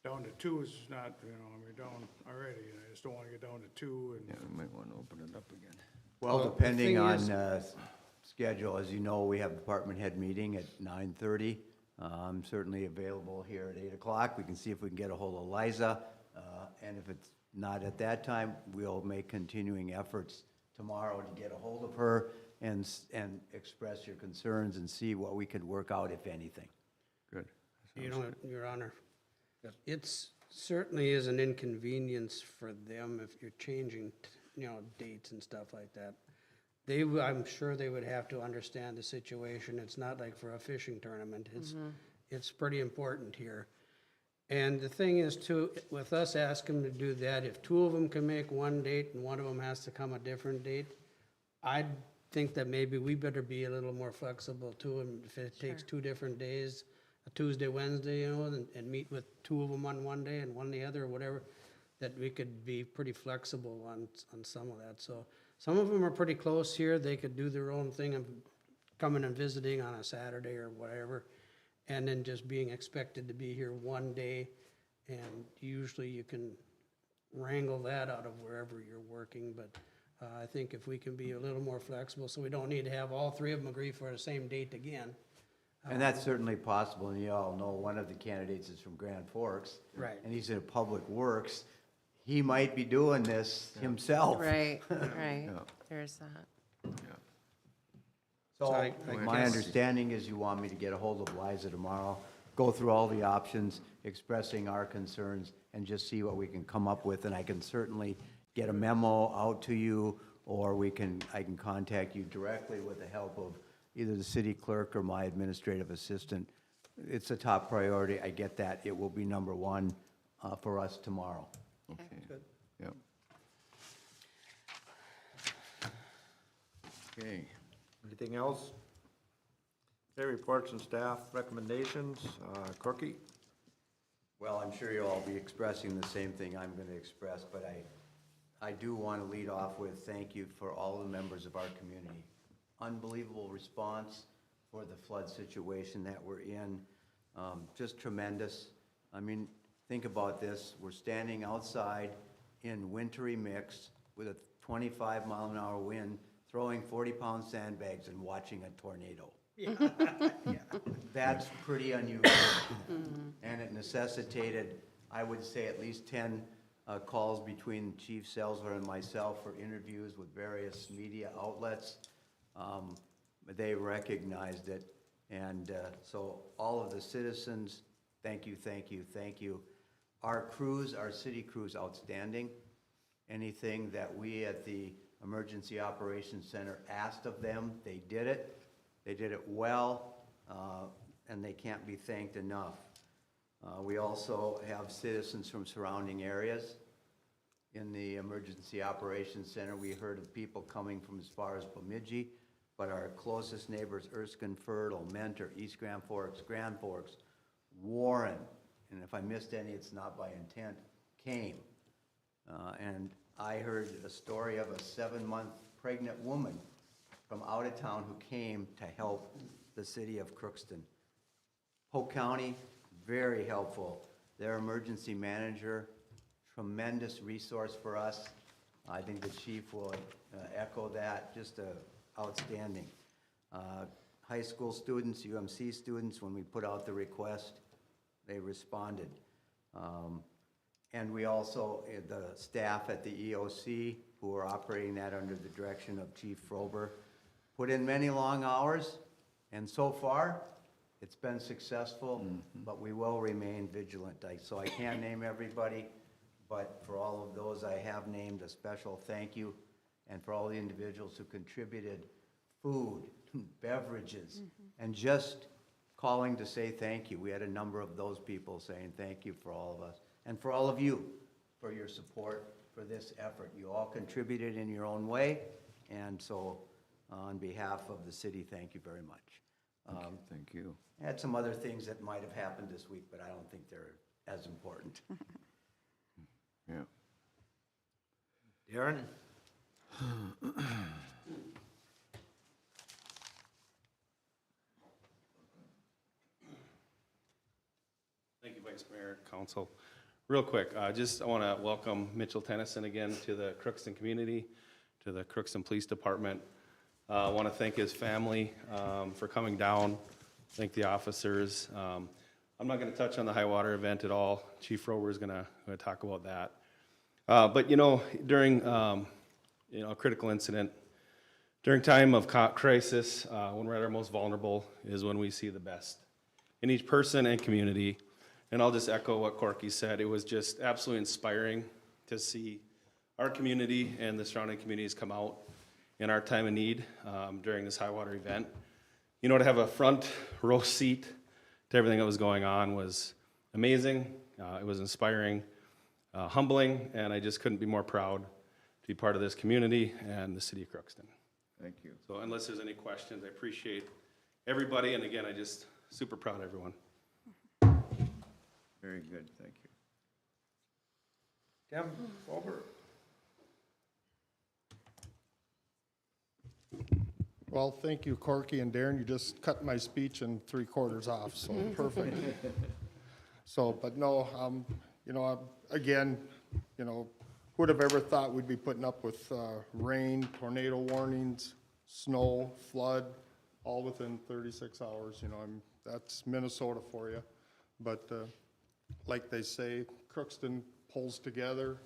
down to 2 is not, we're down already, and I just don't wanna get down to 2, and Yeah, we might want to open it up again. Well, Well, the depending thing on is- schedule, as you know, we have department head meeting at 9:30. I'm certainly available here at 8 o'clock. We can see if we can get a hold of Liza, and if it's not at that time, we'll make continuing efforts tomorrow to get a hold of her and express your concerns and see what we could work out, if anything. Good. Your Honor, it's certainly is an inconvenience for them if you're changing, dates and stuff like that. I'm sure they would have to understand the situation. It's not like for a fishing tournament. It's pretty important here. And the thing is too, with us asking them to do that, if 2 of them can make one date and one of them has to come a different date, I think that maybe we better be a little more flexible too, and if it takes 2 different days, a Tuesday, Wednesday, and meet with 2 of them on one day and one the other, or whatever, that we could be pretty flexible on some of that. So some of them are pretty close here. They could do their own thing of coming and visiting on a Saturday or whatever, and then just being expected to be here one day. And usually you can wrangle that out of wherever you're working, but I think if we can be a little more flexible, so we don't need to have all 3 of them agree for the same date again. And that's certainly possible, and you all know one of the candidates is from Grand Forks. Right. And he's in Public Works. He might be doing this himself. Right, right. Yeah. There's that. So So I my guess- understanding is you want me to get a hold of Liza tomorrow, go through all the options, expressing our concerns, and just see what we can come up with. And I can certainly get a memo out to you or I can contact you directly with the help of either the city clerk or my administrative assistant. It's a top priority. I get that. It will be number one for us tomorrow. Okay. Good. Yep. Okay. Anything else? Okay, reports and staff recommendations. Corky? Well, I'm sure you'll all be expressing the same thing I'm going to express, but I do want to lead off with thank you for all the members of our community. Unbelievable response for the flood situation that we're in. Just tremendous. I mean, think about this. We're standing outside in wintry mix with a 25-mile-an-hour wind, throwing 40-pound sandbags and watching a tornado. Yeah. That's pretty unusual. And it necessitated, I would say, at least 10 calls between Chief Selzer and myself for interviews with various media outlets. They recognized it. And so all of the citizens, thank you, thank you, thank you. Our crews, our city crews, outstanding. Anything that we at the Emergency Operations Center asked of them, they did it. They did it well, and they can't be thanked enough. We also have citizens from surrounding areas. In the Emergency Operations Center, we heard of people coming from as far as Bemidji, but our closest neighbors, Erskine, Fertile, Mentor, East Grand Forks, Warren, and if I missed any, it's not by intent, came. And I heard a story of a 7-month pregnant woman from out of town who came to help the city of Crookston. Polk County, very helpful. Their emergency manager, tremendous resource for us. I think the chief will echo that, just outstanding. High school students, UMC students, when we put out the request, they responded. And we also, the staff at the EOC, who are operating that under the direction of Chief Frober, put in many long hours, and so far, it's been successful, but we will remain vigilant. So I can't name everybody, but for all of those I have named, a special thank you, and for all the individuals who contributed food, beverages, and just calling to say thank you. We had a number of those people saying thank you for all of us, and for all of you for your support for this effort. You all contributed in your own way, and so on behalf of the city, thank you very much. Thank you. I had some other things that might have happened this week, but I don't think they're as important. Yeah. Darren? Thank you, Vice Mayor, Council. Real quick, I want to welcome Mitchell Tennyson again to the Crookston community, to the Crookston Police Department. I want to thank his family for coming down, thank the officers. I'm not going to touch on the high water event at all. Chief Rover is going to talk about that. But during a critical incident, during time of crisis, when we're at our most vulnerable, is when we see the best in each person and community. And I'll just echo what Corky said. It was just absolutely inspiring to see our community and the surrounding communities come out in our time of need during this high water event. To have a front row seat to everything that was going on was amazing. It was inspiring, humbling, and I just couldn't be more proud to be part of this community and the city of Crookston. Thank you. So unless there's any questions, I appreciate everybody, and again, I just super proud of everyone. Very good, thank you. Tim, over. Well, thank you, Corky and Darren. You just cut my speech in 3/4 off, so perfect. So, but no, again, who would have ever thought we'd be putting up with rain, tornado warnings, snow, flood, all within 36 hours. That's Minnesota for you. But like they say, Crookston pulls together,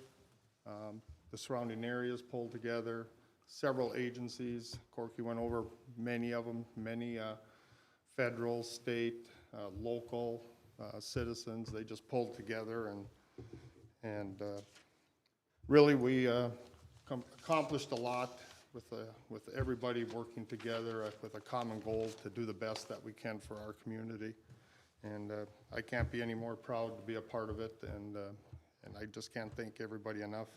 the surrounding areas pull together, several agencies. Corky went over many of them, many federal, state, local citizens. They just pulled together, and really we accomplished a lot with everybody working together with a common goal to do the best that we can for our community. And I can't be any more proud to be a part of it, and I just can't thank everybody enough.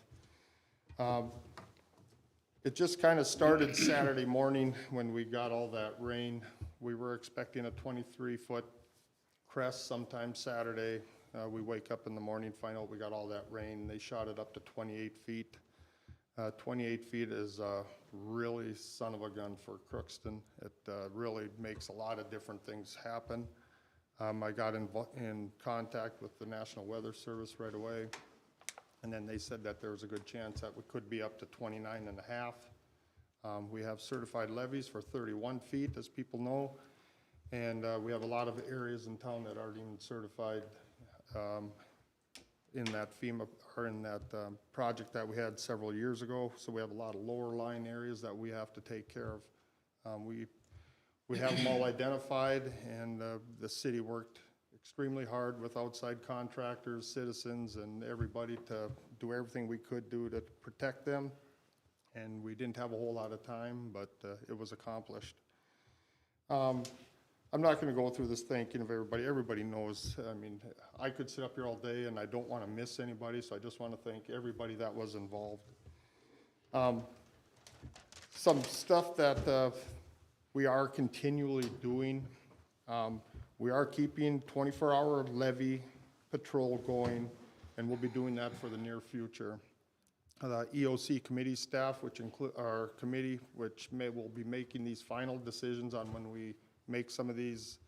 It just kind of started Saturday morning when we got all that rain. We were expecting a 23-foot crest sometime Saturday. We wake up in the morning, find out we got all that rain. They shot it up to 28 feet. 28 feet is really son of a gun for Crookston. It really makes a lot of different things happen. I got in contact with the National Weather Service right away, and then they said that there was a good chance that we could be up to 29 and a half. We have certified levees for 31 feet, as people know, and we have a lot of areas in town that aren't even certified in that FEMA, or in that project that we had several years ago. So we have a lot of lower lying areas that we have to take care of. We have them all identified, and the city worked extremely hard with outside contractors, citizens, and everybody to do everything we could do to protect them. And we didn't have a whole lot of time, but it was accomplished. I'm not going to go through this thanking of everybody. Everybody knows. I mean, I could sit up here all day, and I don't want to miss anybody, so I just want to thank everybody that was involved. Some stuff that we are continually doing. We are keeping 24-hour levee patrol going, and we'll be doing that for the near future. The EOC committee staff, which include our committee, which will be making these final decisions on when we make some of these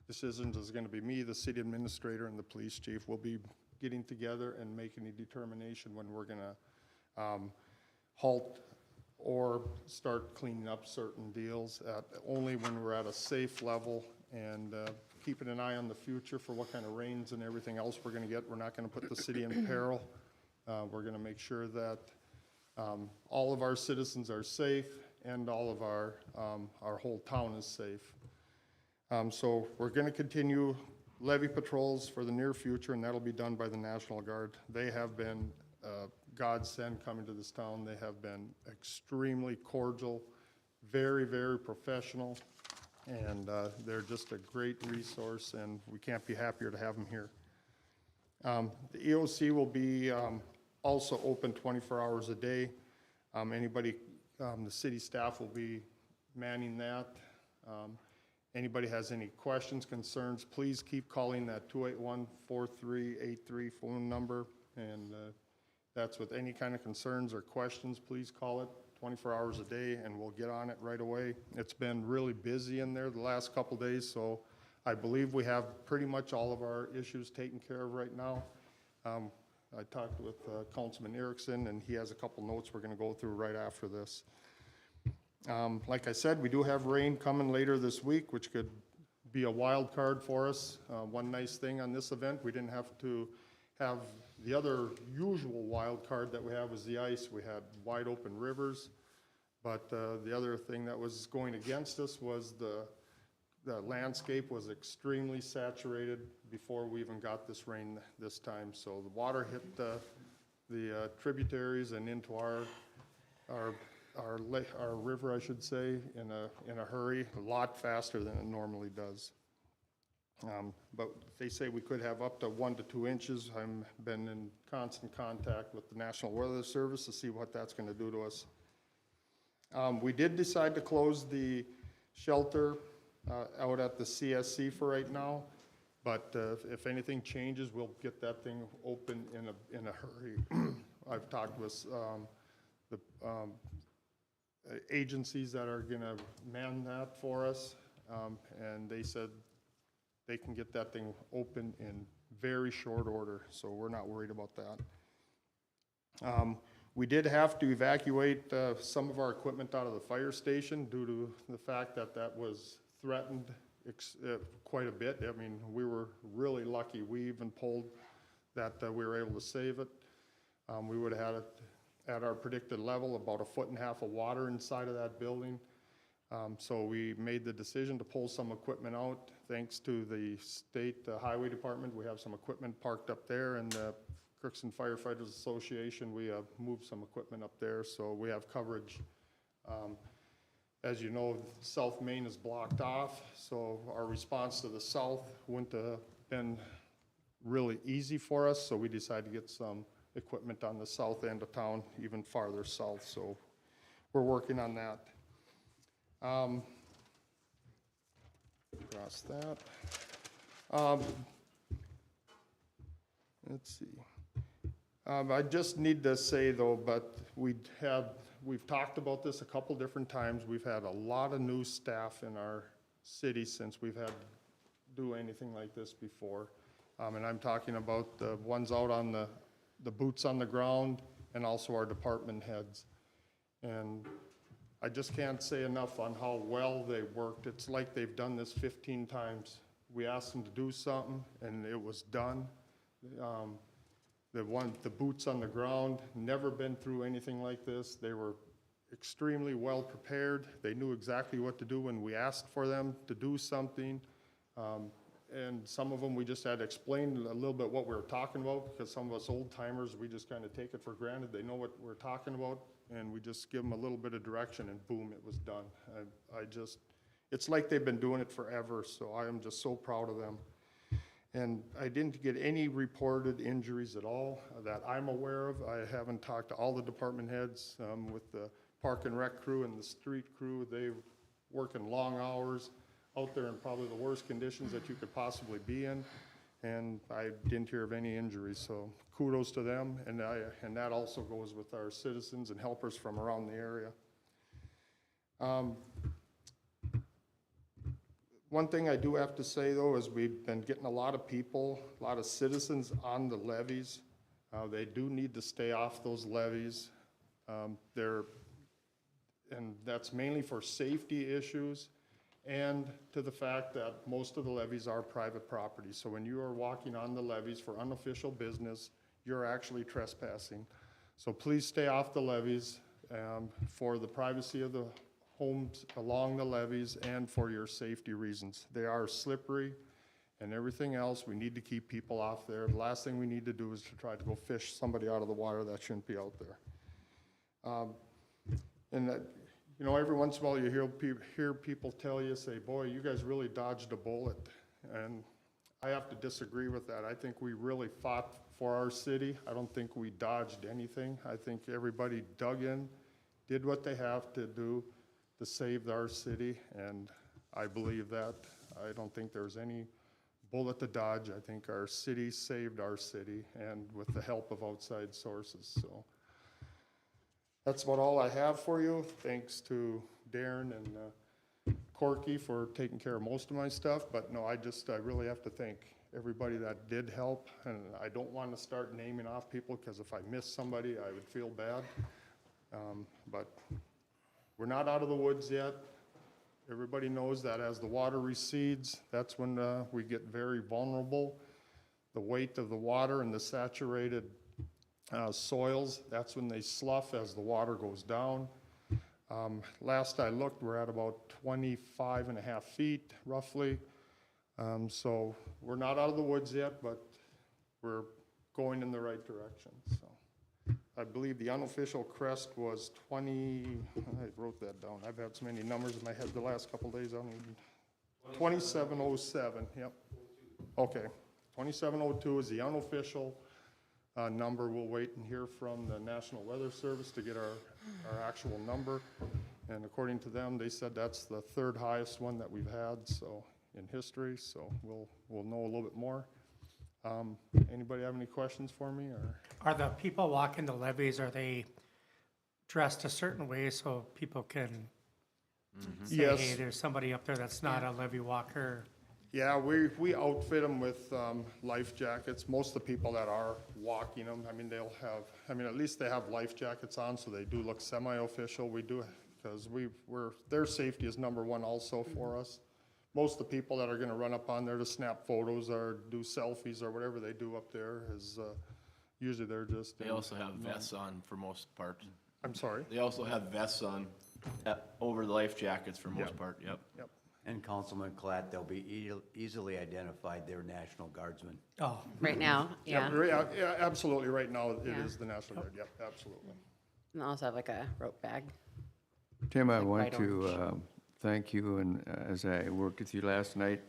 decisions, is going to be me, the city administrator, and the police chief. We'll be getting together and making a determination when we're going to halt or start cleaning up certain deals, only when we're at a safe level, and keeping an eye on the future for what kind of rains and everything else we're going to get. We're not going to put the city in peril. We're going to make sure that all of our citizens are safe, and all of our whole town is safe. So we're going to continue levee patrols for the near future, and that'll be done by the National Guard. They have been godsend coming to this town. They have been extremely cordial, very, very professional, and they're just a great resource, and we can't be happier to have them here. The EOC will be also open 24 hours a day. Anybody, the city staff will be manning that. Anybody has any questions, concerns, please keep calling that 281-4383 phone number, and that's with any kind of concerns or questions. Please call it 24 hours a day, and we'll get on it right away. It's been really busy in there the last couple days, so I believe we have pretty much all of our issues taken care of right now. I talked with Councilman Erickson, and he has a couple notes we're going to go through right after this. Like I said, we do have rain coming later this week, which could be a wild card for us. One nice thing on this event, we didn't have to have the other usual wild card that we have is the ice. We had wide open rivers, but the other thing that was going against us was the landscape was extremely saturated before we even got this rain this time. So the water hit the tributaries and into our river, I should say, in a hurry, a lot faster than it normally does. But they say we could have up to 1 to 2 inches. I've been in constant contact with the National Weather Service to see what that's going to do to us. We did decide to close the shelter out at the CSC for right now, but if anything changes, we'll get that thing open in a hurry. I've talked with the agencies that are going to man that for us, and they said they can get that thing open in very short order, so we're not worried about that. We did have to evacuate some of our equipment out of the fire station due to the fact that that was threatened quite a bit. I mean, we were really lucky. We even pulled that we were able to save it. We would have had it at our predicted level, about 1.5 feet of water inside of that building. So we made the decision to pull some equipment out. Thanks to the state highway department, we have some equipment parked up there, and the Crookston Firefighters Association, we moved some equipment up there, so we have coverage As you know, South Main is blocked off, so our response to the south wouldn't have been really easy for us, so we decided to get some equipment on the south end of town, even farther south, so we're working on that. Across that. Let's see. I just need to say though, but we've talked about this a couple different times. We've had a lot of new staff in our city since we've had to do anything like this before. And I'm talking about the ones out on the boots on the ground and also our department heads. And I just can't say enough on how well they worked. It's like they've done this 15 times. We asked them to do something and it was done. The boots on the ground, never been through anything like this. They were extremely well prepared. They knew exactly what to do when we asked for them to do something. And some of them, we just had to explain a little bit what we were talking about, because some of us old timers, we just kind of take it for granted. They know what we're talking about, and we just give them a little bit of direction and boom, it was done. It's like they've been doing it forever, so I am just so proud of them. And I didn't get any reported injuries at all that I'm aware of. I haven't talked to all the department heads with the park and rec crew and the street crew. They work in long hours out there in probably the worst conditions that you could possibly be in. And I didn't hear of any injuries, so kudos to them. And that also goes with our citizens and helpers from around the area. One thing I do have to say though is we've been getting a lot of people, a lot of citizens on the levees. They do need to stay off those levees. And that's mainly for safety issues and to the fact that most of the levees are private property. So when you are walking on the levees for unofficial business, you're actually trespassing. So please stay off the levees for the privacy of the homes along the levees and for your safety reasons. They are slippery and everything else. We need to keep people off there. The last thing we need to do is to try to go fish somebody out of the water that shouldn't be out there. And that, you know, every once in a while you hear people tell you, say, boy, you guys really dodged a bullet. And I have to disagree with that. I think we really fought for our city. I don't think we dodged anything. I think everybody dug in, did what they have to do to save our city, and I believe that. I don't think there's any bullet to dodge. I think our city saved our city, and with the help of outside sources. So that's about all I have for you. Thanks to Darren and Corky for taking care of most of my stuff, but no, I really have to thank everybody that did help, and I don't want to start naming off people, because if I miss somebody, I would feel bad. But we're not out of the woods yet. Everybody knows that as the water recedes, that's when we get very vulnerable. The weight of the water and the saturated soils, that's when they slough as the water goes down. Last I looked, we're at about 25.5 feet roughly. So we're not out of the woods yet, but we're going in the right direction. So I believe the unofficial crest was I wrote that down. I've had so many numbers in my head the last couple of days. 2707, yep. Okay, 2702 is the unofficial number. We'll wait and hear from the National Weather Service to get our actual number. And according to them, they said that's the third highest one that we've had in history, so we'll know a little bit more. Anybody have any questions for me? Or Are the people walking the levees, are they dressed a certain way so people can say, Yes. hey, there's somebody up there that's not a levee walker? Yeah, we outfit them with life jackets. Most of the people that are walking them, at least they have life jackets on, so they do look semi-official. We do, because their safety is number one also for us. Most of the people that are gonna run up on there to snap photos or do selfies or whatever they do up there is, usually they're just. They also have vests on for most part. I'm sorry? They also have vests on over the life jackets for most part, yep. Yep. And Councilman Klatt, they'll be easily identified, they're National Guardsmen. Oh, Right now, yeah. Yeah, absolutely, right now it is the National Guard, yep, absolutely. And also have like a rope bag. Tim, I Like want bright to thank you, and as I worked with you last night,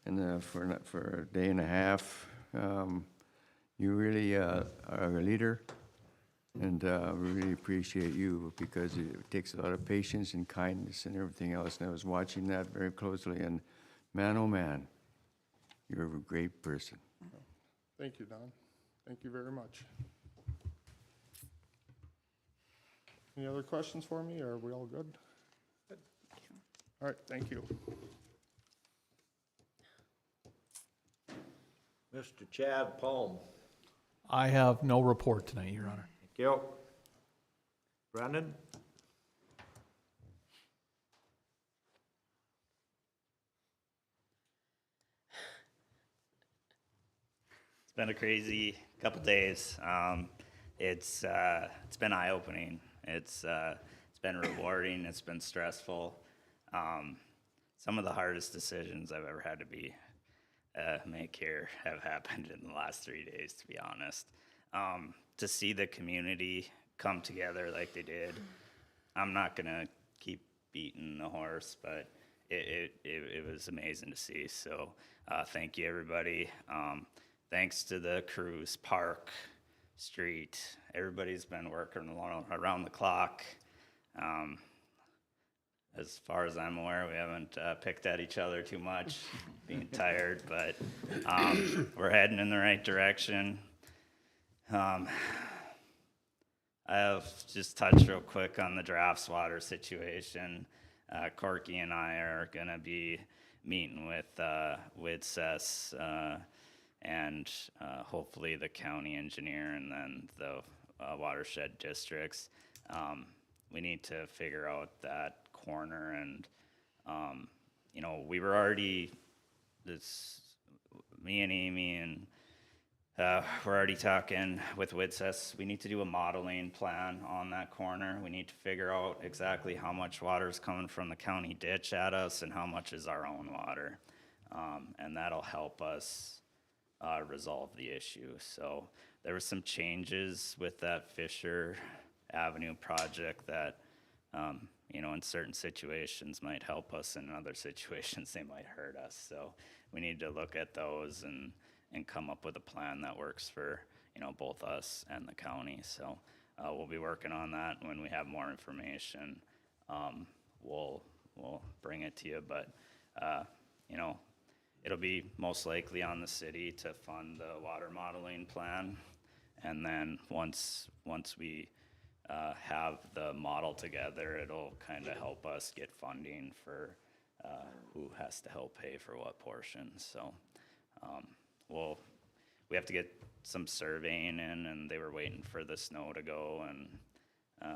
and for a day and a half, you really are a leader, and we really appreciate you, because it takes a lot of patience and kindness and everything else, and I was watching that very closely, and man, oh man, you're a great person. Thank you, Don. Thank you very much. Any other questions for me, or are we all good? All right, thank you. Mr. Chad Palm. I have no report tonight, Your Honor. Thank you. Brandon? It's been a crazy couple days. It's been eye-opening. It's been rewarding. It's been stressful. Some of the hardest decisions I've ever had to make here have happened in the last 3 days, to be honest. To see the community come together like they did, I'm not gonna keep beating the horse, but it was amazing to see. So thank you, everybody. Thanks to the crews, Park, Street. Everybody's been working around the clock. As far as I'm aware, we haven't picked at each other too much, being tired, but we're heading in the right direction. I have just touched real quick on the drafts water situation. Corky and I are going to be meeting with WIDSES and hopefully the county engineer and then the watershed districts. We need to figure out that corner, and we were already me and Amy and we're already talking with WIDSES. We need to do a modeling plan on that corner. We need to figure out exactly how much water is coming from the county ditch at us and how much is our own water, and that'll help us resolve the issue. So there were some changes with that Fisher Avenue project that in certain situations might help us, and in other situations they might hurt us. So we need to look at those and come up with a plan that works for both us and the county. So we'll be working on that. When we have more information, we'll bring it to you. But it'll be most likely on the city to fund the water modeling plan, and then once we have the model together, it'll kind of help us get funding for who has to help pay for what portion. So we have to get some surveying in, and they were waiting for the snow to go, and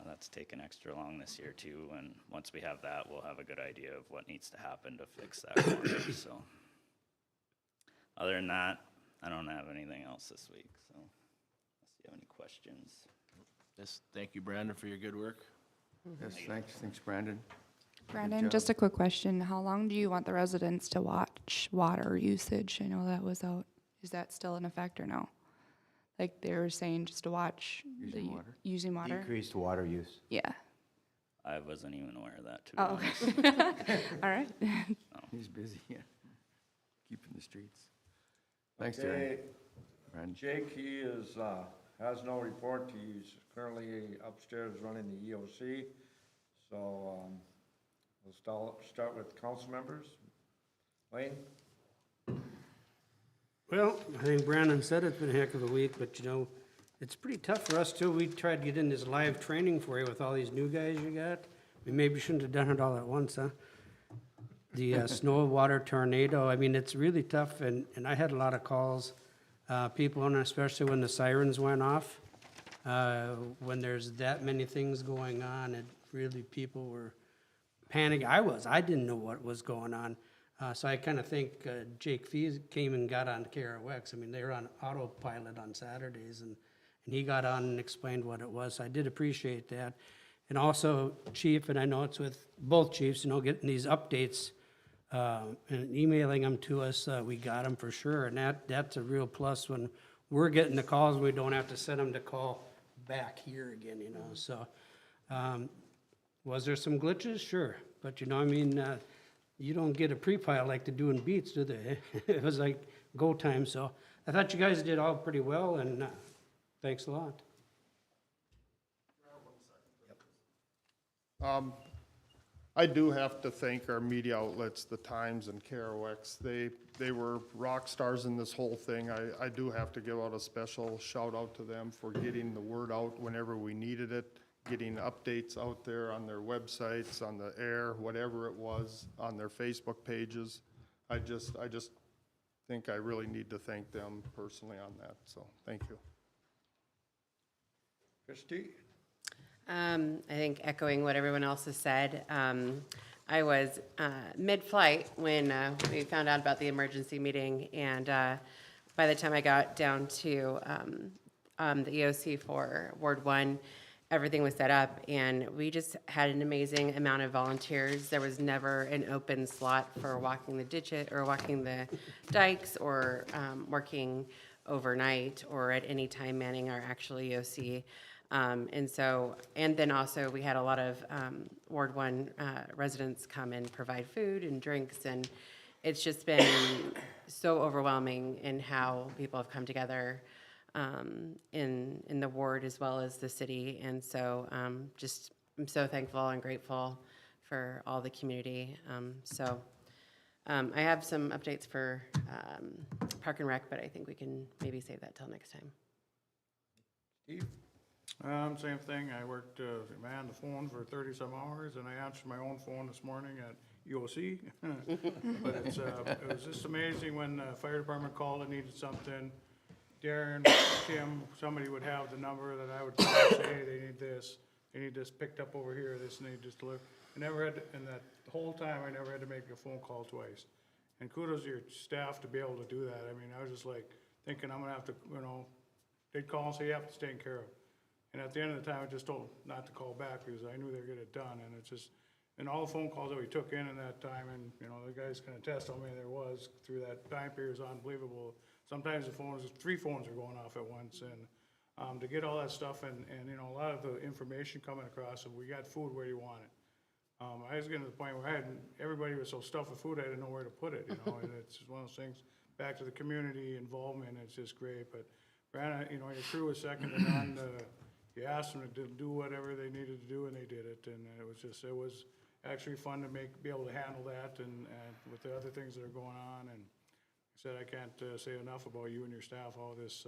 that's taken extra long this year too. And once we have that, we'll have a good idea of what needs to happen to fix that corner. So other than that, I don't have anything else this week. So unless you have any questions. Yes, thank you, Brandon, for your good work. Yes, thanks, Brandon. Brandon, job. just a quick question. How long do you want the residents to watch water usage? I know that was out. Is that still in effect or no? Like they were saying just to watch using water? Decreased water use. Yeah. I wasn't even aware of that, to be Oh, honest. okay. All right. He's busy, yeah, keeping the streets. Thanks, Okay. Jerry. Brandon. Jake, he has no report. He's currently upstairs running the EOC. So we'll start with council members. Wayne? Well, I think Brandon said it's been a heck of a week, but it's pretty tough for us too. We tried to get in this live training for you with all these new guys you got. We maybe shouldn't have done it all at once, huh? The snow, water, tornado, I mean, it's really tough, and I had a lot of calls, people, and especially when the sirens went off. When there's that many things going on, it really, people were panicking. I didn't know what was going on. So I kind of think Jake Fees came and got on KROX. I mean, they were on autopilot on Saturdays, and he got on and explained what it was. So I did appreciate that. And also, Chief, and I know it's with both chiefs, getting these updates and emailing them to us, we got them for sure. And that's a real plus when we're getting the calls, we don't have to send them to call back here again, So Was there some glitches? Sure. But you don't get a pre-pile like they do in Beats, do they? It was like go time, so I thought you guys did all pretty well, and thanks a lot. I do have to thank our media outlets, the Times and KROX. They were rock stars in this whole thing. I do have to give out a special shout out to them for getting the word out whenever we needed it, getting updates out there on their websites, on the air, whatever it was, on their Facebook pages. I just think I really need to thank them personally on that, so thank you. Christie? I think echoing what everyone else has said, I was mid-flight when we found out about the emergency meeting, and by the time I got down to the EOC for Ward 1, everything was set up, and we just had an amazing amount of volunteers. There was never an open slot for walking the ditches or walking the dikes or working overnight or at any time manning our actual EOC. And then also we had a lot of Ward 1 residents come and provide food and drinks, and it's just been so overwhelming in how people have come together in the ward as well as the city. And so I'm so thankful and grateful for all the community. I have some updates for Park and Rec, but I think we can maybe save that till next time. Steve? Same thing. I worked, man, the phone for 30-some hours, and I answered my own phone this morning at EOC. But it was just amazing when the fire department called and needed something. Darren, Tim, somebody would have the number that I would call and say, hey, they need this picked up over here, this, and they just deliver. And that whole time, I never had to make a phone call twice. And kudos to your staff to be able to do that. I mean, I was just like thinking I'm gonna have to, they'd call and say, yep, it's taken care of. And at the end of the time, I just told them not to call back because I knew they were gonna get it done. And it's just, and all the phone calls that we took in that time, and the guys can attest how many there was through that time period is unbelievable. Sometimes three phones are going off at once, and to get all that stuff and a lot of the information coming across, and we got food where you want it. I was getting to the point where everybody was so stuffed with food, I didn't know where to put it, and it's just one of those things, back to the community involvement, it's just great. But Brandon, your crew was second to none. You asked them to do whatever they needed to do, and they did it, and it was actually fun to be able to handle that, and with the other things that are going on. And I said, I can't say enough about you and your staff, how this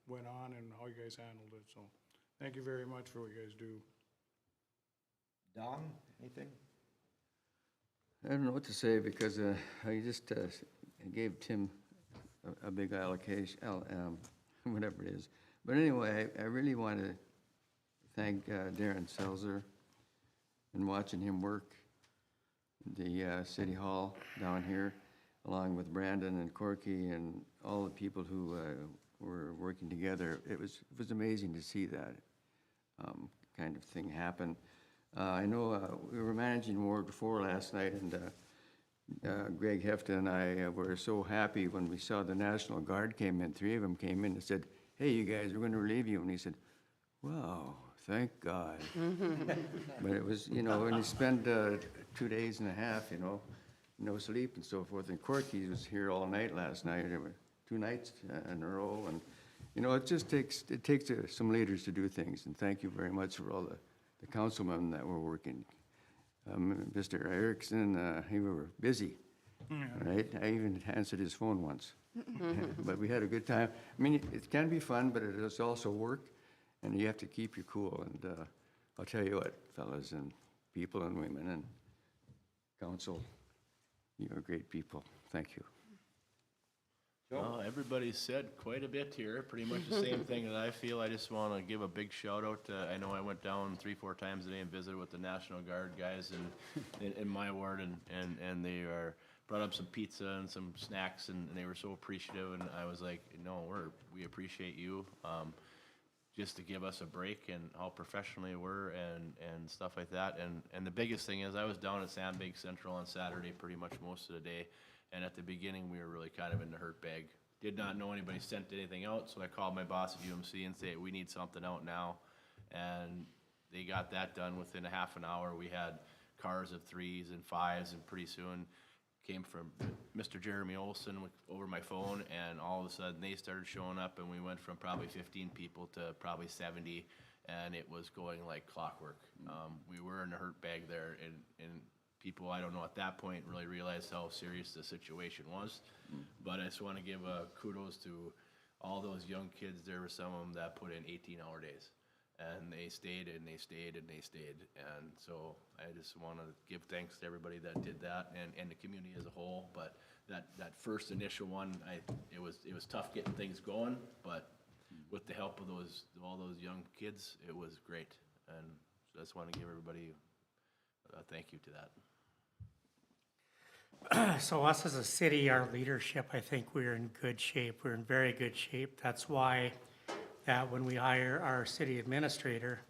went on and how you guys handled it. So thank you very much for what you guys do. Don, anything? I don't know what to say because I just gave Tim a big allocation, whatever it is. But anyway, I really want to thank Darren Selzer and watching him work the City Hall down here, along with Brandon and Corky and all the people who were working together. It was amazing to see that kind of thing happen. I know we were managing Ward 4 last night, and Greg Hefta and I were so happy when we saw the National Guard came in. 3 of them came in and said, hey, you guys, we're going to relieve you. And he said, wow, thank God. But it was, when you spend 2 days and a half, no sleep and so forth. And Corky was here all night last night. There were 2 nights in a row. And, it just takes some leaders to do things. And thank you very much for all the councilmen that were working. Mr. Erickson, he were busy, right? I even answered his phone once. But we had a good time. I mean, it can be fun, but it is also work, and you have to keep your cool. And I'll tell you what, fellas and people and women and council, you are great people. Thank you. Well, everybody said quite a bit here, pretty much the same thing that I feel. I just want to give a big shout out. I know I went down 3-4 times a day and visited with the National Guard guys in my ward, and they brought up some pizza and some snacks, and they were so appreciative. And I was like, no, we appreciate you, just to give us a break and how professionally we're and stuff like that. And the biggest thing is I was down at Sandbank Central on Saturday pretty much most of the day. And at the beginning, we were really kind of in the hurt bag. Did not know anybody sent anything out, so I called my boss at UMC and said, we need something out now. And they got that done within a half an hour. We had cars of 3s and 5s, and pretty soon came from Mr. Jeremy Olson over my phone, and all of a sudden they started showing up, and we went from probably 15 people to probably 70, and it was going like clockwork. We were in a hurt bag there, and people, I don't know, at that point really realized how serious the situation was. But I just want to give kudos to all those young kids. There were some of them that put in 18-hour days, and they stayed and they stayed and they stayed. And so I just want to give thanks to everybody that did that, and the community as a whole. But that first initial one, it was tough getting things going, but with the help of all those young kids, it was great. And so I just want to give everybody a thank you to that. So us as a city, our leadership, I think we're in good shape. We're in very good shape. That's why that when we hire our city administrator,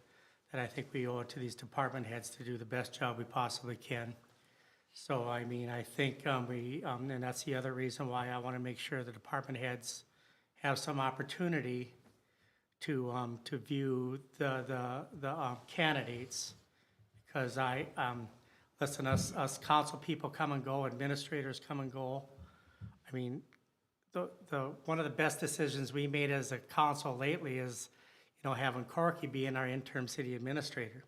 that I think we owe it to these department heads to do the best job we possibly can. So, I mean, I think and that's the other reason why I want to make sure the department heads have some opportunity to view the candidates. Because listen, us council people come and go, administrators come and go. I mean, one of the best decisions we made as a council lately is, having Corky being our interim city administrator.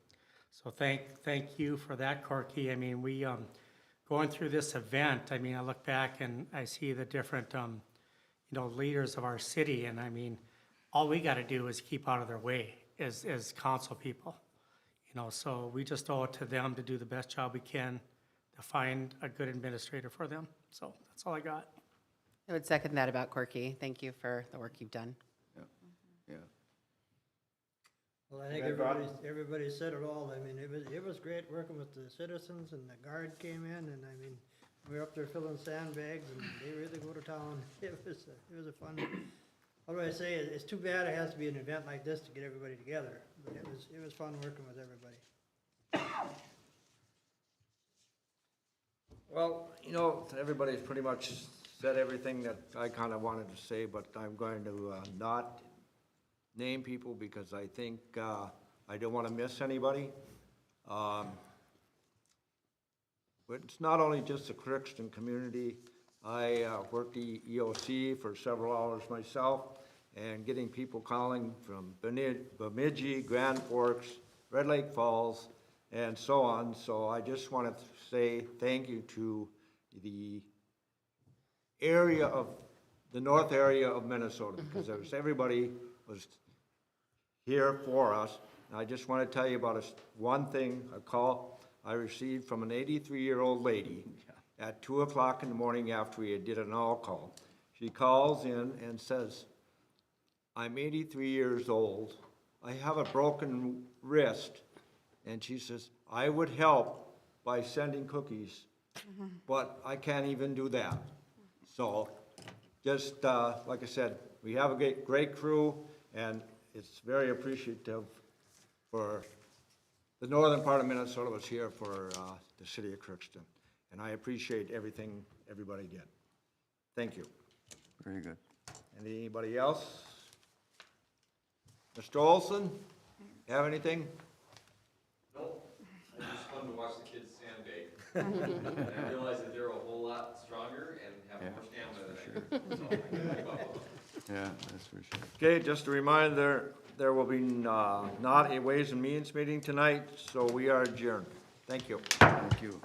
So thank you for that, Corky. I mean, we, going through this event, I mean, I look back and I see the different, leaders of our city, and I mean, all we gotta do is keep out of their way as council people. So we just owe it to them to do the best job we can to find a good administrator for them. So that's all I got. I would second that about Corky. Thank you for the work you've done. Yeah. Well, I think everybody said it all. I mean, it was great working with the citizens, and the guard came in, and I mean, we were up there filling sandbags, and they really go to town. It was a fun, what do I say? It's too bad it has to be an event like this to get everybody together, but it was fun working with everybody. Well, everybody's pretty much said everything that I kind of wanted to say, but I'm going to not name people because I think I don't want to miss anybody. But it's not only just the Crookston community. I worked the EOC for several hours myself, and getting people calling from Bemidji, Grand Forks, Red Lake Falls, and so on. So I just wanted to say thank you to the north area of Minnesota, because everybody was here for us. And I just want to tell you about one thing, a call I received from an 83-year-old lady at 2 o'clock in the morning after we did an all call. She calls in and says, I'm 83 years old. I have a broken wrist. And she says, I would help by sending cookies, but I can't even do that. So just like I said, we have a great crew, and it's very appreciative for the northern part of Minnesota was here for the city of Crookston. And I appreciate everything everybody did. Thank you. Very good. Anybody else? Mr. Olson, have anything? Nope, I just wanted to watch the kids sandbag. And I realized that they're a whole lot stronger and have more stamina than I do. So I can keep up. Yeah, that's for sure. Okay, just a reminder, there will be not a Ways and Means meeting tonight, so we are adjourned. Thank you. Thank you.